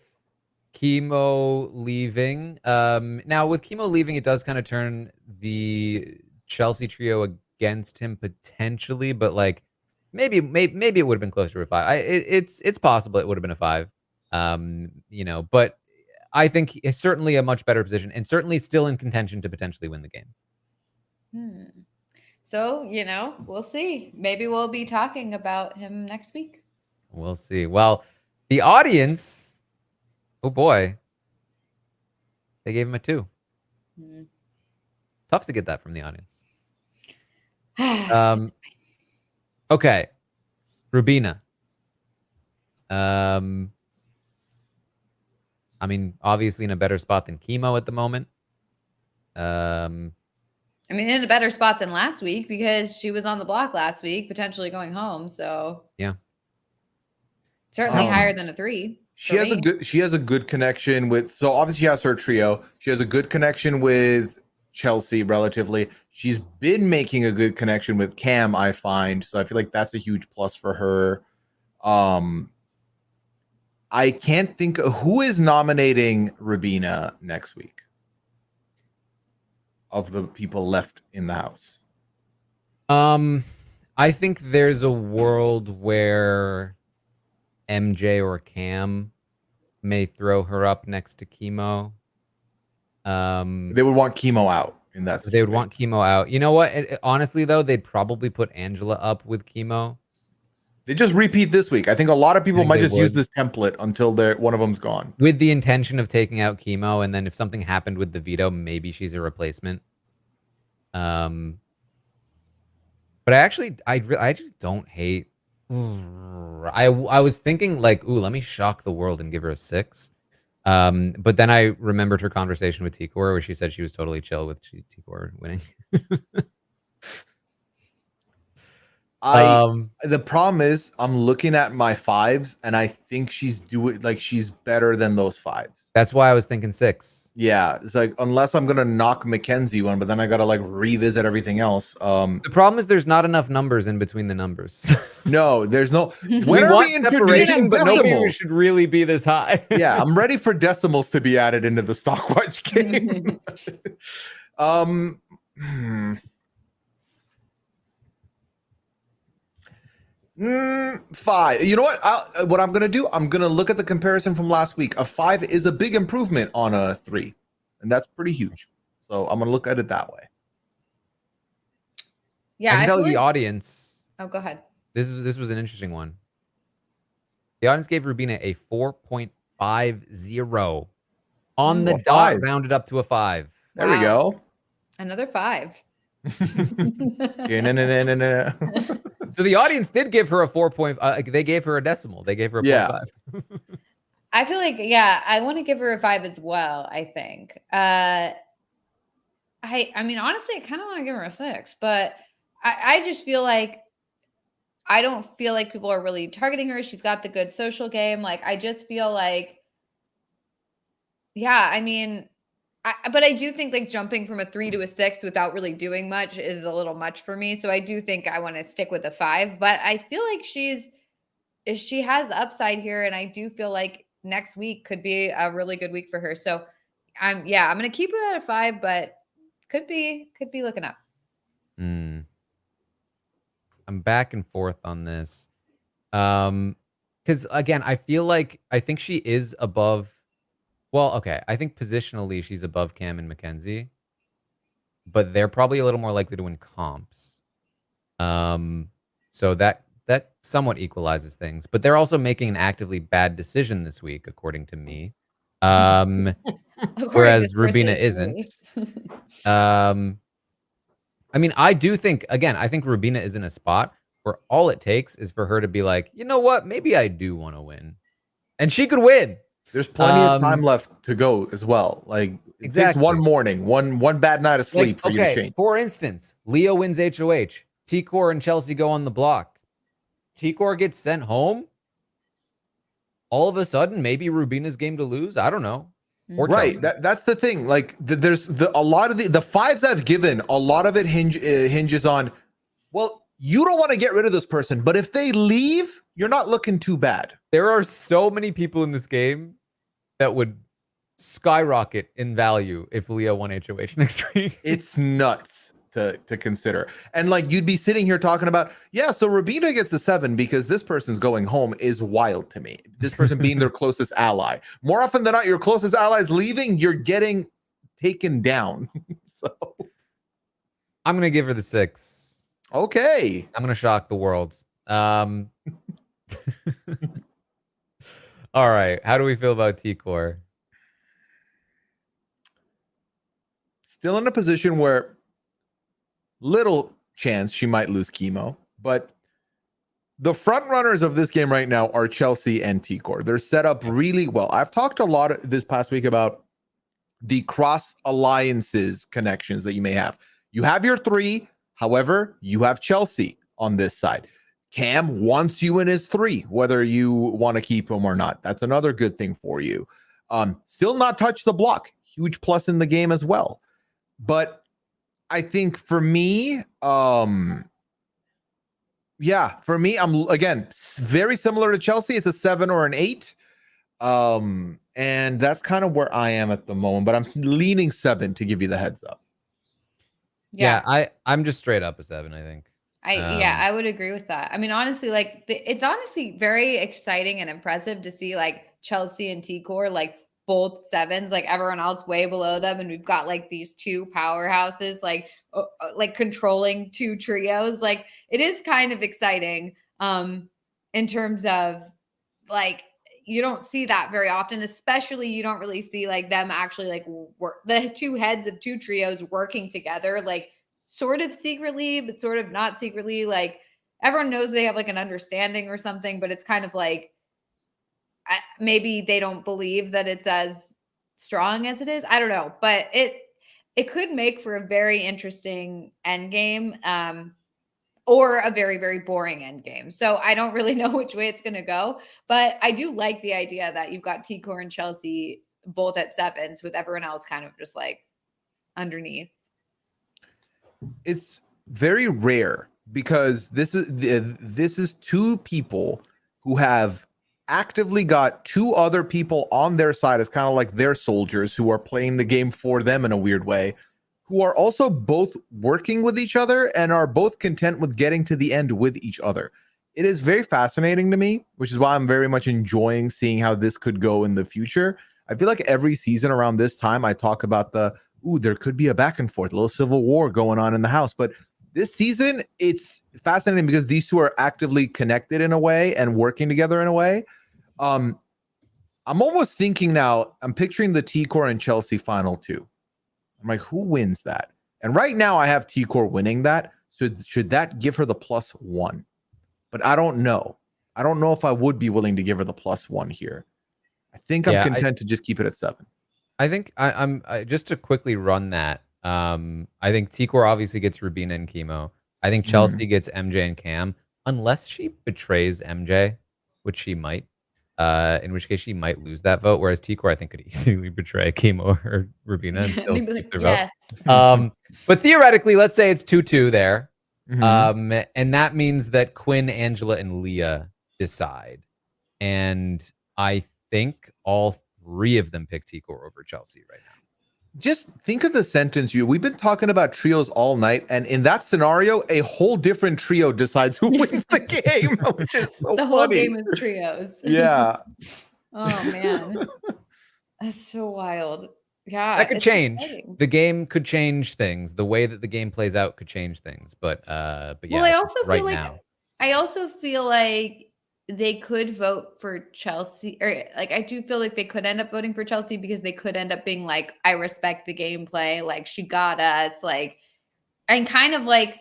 Kimo leaving, now with Kimo leaving, it does kind of turn the Chelsea trio against him potentially, but like maybe it would have been closer to a 5. It's possible it would have been a 5. But I think it's certainly a much better position and certainly still in contention to potentially win the game. So, we'll see. Maybe we'll be talking about him next week. We'll see. Well, the audience, oh boy, they gave him a 2. Tough to get that from the audience. Okay. Rubina, I mean, obviously in a better spot than Kimo at the moment. I mean, in a better spot than last week because she was on the block last week, potentially going home. So yeah, certainly higher than a 3. She has a good connection with, so obviously she has her trio. She has a good connection with Chelsea relatively. She's been making a good connection with Cam, I find. So I feel like that's a huge plus for her. I can't think of who is nominating Rubina next week of the people left in the house. I think there's a world where MJ or Cam may throw her up next to Kimo. They would want Kimo out in that situation. They would want Kimo out. You know what? Honestly, though, they'd probably put Angela up with Kimo. They just repeat this week. I think a lot of people might just use this template until one of them's gone. With the intention of taking out Kimo, and then if something happened with the veto, maybe she's a replacement. But I actually don't hate. I was thinking like, ooh, let me shock the world and give her a 6. But then I remembered her conversation with Tikor where she said she was totally chill with Tikor winning. The problem is I'm looking at my 5s and I think she's better than those 5s. That's why I was thinking 6. Yeah, it's like unless I'm gonna knock Mackenzie one, but then I gotta like revisit everything else. The problem is there's not enough numbers in between the numbers. No, there's no. We want separation, but nobody should really be this high. Yeah, I'm ready for decimals to be added into the Stockwatch game. 5. You know what? What I'm gonna do? I'm gonna look at the comparison from last week. A 5 is a big improvement on a 3, and that's pretty huge. So I'm gonna look at it that way. Yeah, I can tell the audience. Oh, go ahead. This was an interesting one. The audience gave Rubina a 4.50 on the dot, rounded up to a 5. There we go. Another 5. No. So the audience did give her a 4. They gave her a decimal. They gave her a 0.5. I feel like, yeah, I want to give her a 5 as well, I think. I mean, honestly, I kind of want to give her a 6, but I just feel like I don't feel like people are really targeting her. She's got the good social game. Like, I just feel like, yeah, I mean, but I do think like jumping from a 3 to a 6 without really doing much is a little much for me. So I do think I want to stick with a 5, but I feel like she has upside here. And I do feel like next week could be a really good week for her. So I'm going to keep her at a 5, but could be looking up. I'm back and forth on this. Because again, I think she is above. Well, okay. I think positionally she's above Cam and Mackenzie, but they're probably a little more likely to win comps. So that somewhat equalizes things. But they're also making an actively bad decision this week, according to me. Whereas Rubina isn't. I mean, I do think, again, I think Rubina is in a spot where all it takes is for her to be like, you know what? Maybe I do want to win. And she could win. There's plenty of time left to go as well. Like, it takes one morning, one bad night of sleep for you to change. For instance, Leo wins HOH. Tikor and Chelsea go on the block. Tikor gets sent home. All of a sudden, maybe Rubina's game to lose. I don't know. Or right. That's the thing. Like, there's a lot of the 5s I've given, a lot of it hinges on, well, you don't want to get rid of this person, but if they leave, you're not looking too bad. There are so many people in this game that would skyrocket in value if Leo won HOH next week. It's nuts to consider. And like, you'd be sitting here talking about, yeah, so Rubina gets a 7 because this person's going home is wild to me. This person being their closest ally. More often than not, your closest allies leaving, you're getting taken down. So I'm going to give her the 6. Okay. I'm going to shock the world. All right. How do we feel about Tikor? Still in a position where little chance she might lose Kimo, but the front runners of this game right now are Chelsea and T-Core. They're set up really well. I've talked a lot this past week about the cross alliances connections that you may have. You have your three, however, you have Chelsea on this side. Cam wants you in his three, whether you want to keep him or not. That's another good thing for you. Still not touch the block. Huge plus in the game as well. But I think for me, I'm again very similar to Chelsea. It's a 7 or an 8. And that's kind of where I am at the moment, but I'm leaning 7 to give you the heads up. Yeah, I'm just straight up a 7, I think. I would agree with that. I mean, honestly, like it's honestly very exciting and impressive to see like Chelsea and T-Core like both 7s, like everyone else way below them, and we've got like these two powerhouses like controlling 2 trios. Like it is kind of exciting in terms of like you don't see that very often, especially you don't really see like them actually like work the 2 heads of 2 trios working together, like sort of secretly, but sort of not secretly. Like everyone knows they have like an understanding or something, but it's kind of like maybe they don't believe that it's as strong as it is. I don't know, but it could make for a very interesting end game. Or a very, very boring end game. So I don't really know which way it's going to go, but I do like the idea that you've got T-Core and Chelsea both at 7s with everyone else kind of just like underneath. It's very rare because this is 2 people who have actively got 2 other people on their side as kind of like their soldiers who are playing the game for them in a weird way, who are also both working with each other and are both content with getting to the end with each other. It is very fascinating to me, which is why I'm very much enjoying seeing how this could go in the future. I feel like every season around this time, I talk about there could be a back and forth, a little civil war going on in the house. But this season, it's fascinating because these 2 are actively connected in a way and working together in a way. I'm almost thinking now, I'm picturing the T-Core and Chelsea final 2. I'm like, who wins that? And right now I have T-Core winning that. So should that give her the +1? But I don't know. I don't know if I would be willing to give her the +1 here. I think I'm content to just keep it at 7. I think I'm just to quickly run that. I think T-Core obviously gets Rubina and Kimo. I think Chelsea gets MJ and Cam, unless she betrays MJ, which she might. In which case she might lose that vote, whereas T-Core I think could easily betray Kimo or Rubina and still keep their vote. But theoretically, let's say it's 2-2 there. And that means that Quinn, Angela, and Leah decide. And I think all 3 of them pick T-Core over Chelsea right now. Just think of the sentence we've been talking about trios all night, and in that scenario, a whole different trio decides who wins the game, which is so the whole game is trios. Yeah. Oh man, that's so wild. Yeah, that could change. Exciting. The game could change things. The way that the game plays out could change things. But yeah. Well, I also feel like they could vote for Chelsea, or like I do feel like they could end up voting for Chelsea because they could end up being like, I respect the gameplay, like she got us, like, and kind of like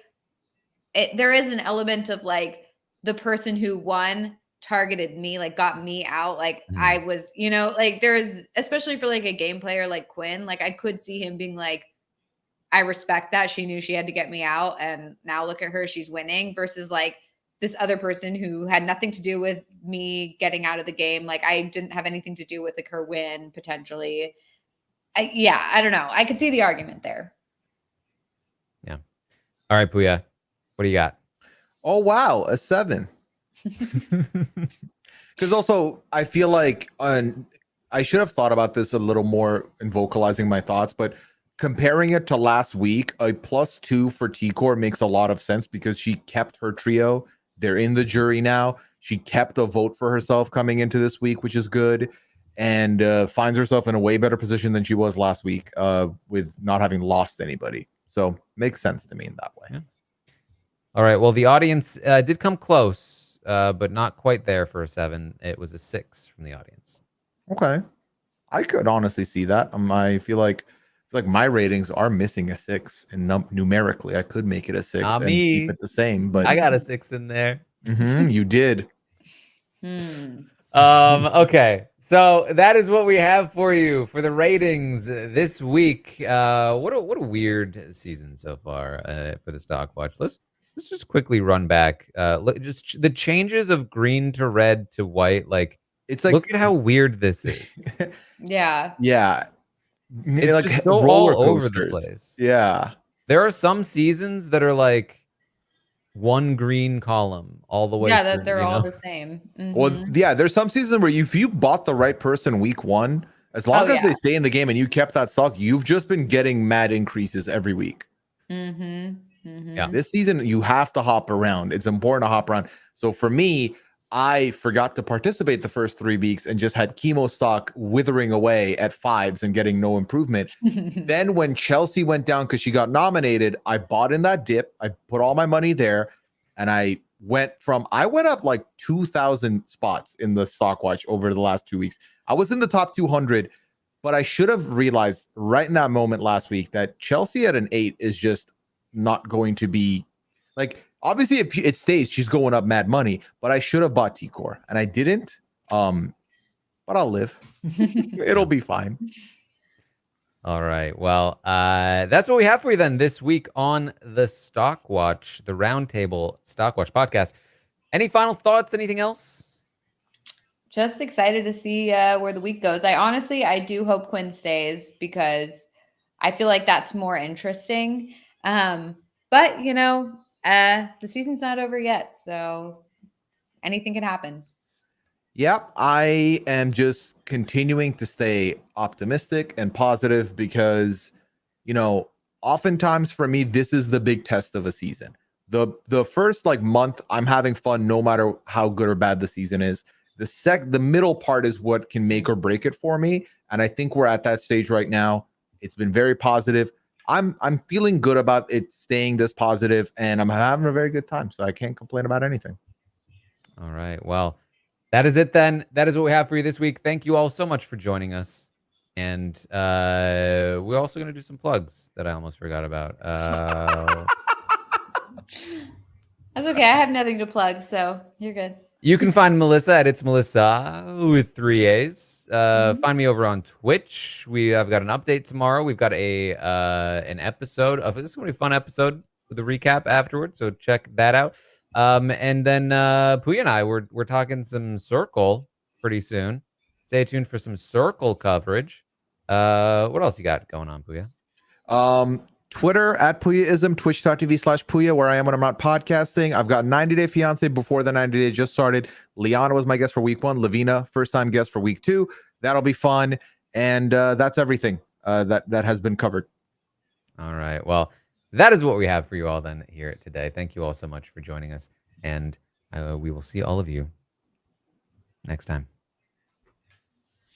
there is an element of like the person who won targeted me, like got me out, like I was, like there's, especially for like a game player like Quinn, like I could see him being like, I respect that she knew she had to get me out, and now look at her, she's winning, versus like this other person who had nothing to do with me getting out of the game. Like I didn't have anything to do with like her win potentially. I don't know. I could see the argument there. Yeah. All right, Pooya, what do you got? Oh, wow. A 7. Because also I feel like I should have thought about this a little more in vocalizing my thoughts, but comparing it to last week, a +2 for T-Core makes a lot of sense because she kept her trio. They're in the jury now. She kept a vote for herself coming into this week, which is good, and finds herself in a way better position than she was last week with not having lost anybody. So makes sense to me in that way. Yeah. All right. Well, the audience did come close, but not quite there for a 7. It was a 6 from the audience. Okay. I could honestly see that. I feel like my ratings are missing a 6, and numerically I could make it a 6 and keep it the same. But I got a 6 in there. You did. Okay, so that is what we have for you for the ratings this week. What a weird season so far for the Stockwatch. Let's just quickly run back. Just the changes of green to red to white. Like, It's like, look at how weird this is. Yeah. Yeah. It's like just so roller all over the coasters. place. Yeah. There are some seasons that are like one green column all the way Yeah, through, that they're you all know? the same. Well, yeah, there's some seasons where if you bought the right person week 1, as long as they stay in the game and you kept that stock, you've just been getting mad increases every week. Yeah. This season, you have to hop around. It's important to hop around. So for me, I forgot to participate the first 3 weeks and just had Kimo stock withering away at 5s and getting no improvement. Then when Chelsea went down because she got nominated, I bought in that dip. I put all my money there, and I went up like 2,000 spots in the Stockwatch over the last 2 weeks. I was in the top 200, but I should have realized right in that moment last week that Chelsea at an 8 is just not going to be like, obviously if it stays, she's going up mad money, but I should have bought T-Core and I didn't. But I'll live. It'll be fine. All right. Well, that's what we have for you then this week on the Stockwatch, the Roundtable Stockwatch podcast. Any final thoughts? Anything else? Just excited to see where the week goes. I do hope Quinn stays because I feel like that's more interesting. But the season's not over yet, so anything can happen. Yep, I am just continuing to stay optimistic and positive because, oftentimes for me, this is the big test of a season. The first month, I'm having fun no matter how good or bad the season is. The middle part is what can make or break it for me, and I think we're at that stage right now. It's been very positive. I'm feeling good about it staying this positive, and I'm having a very good time, so I can't complain about anything. All right. Well, that is it then. That is what we have for you this week. Thank you all so much for joining us. And we're also going to do some plugs that I almost forgot about. That's okay. I have nothing to plug, so you're good. You can find Melissa at It's Melissa with 3 A's. Find me over on Twitch. We have got an update tomorrow. We've got an episode of this is going to be a fun episode with a recap afterwards. So check that out. And then Pooya and I we're talking some Circle pretty soon. Stay tuned for some Circle coverage. What else you got going on, Pooya? Twitter at Pooyaism, twitch.tv/Pooya, where I am when I'm not podcasting. I've got 90 Day Fiance before the 90 Day just started. Liana was my guest for week 1. Lavina, first time guest for week 2. That'll be fun. And that's everything that has been covered. All right. Well, that is what we have for you all then here today. Thank you all so much for joining us. And we will see all of you next time.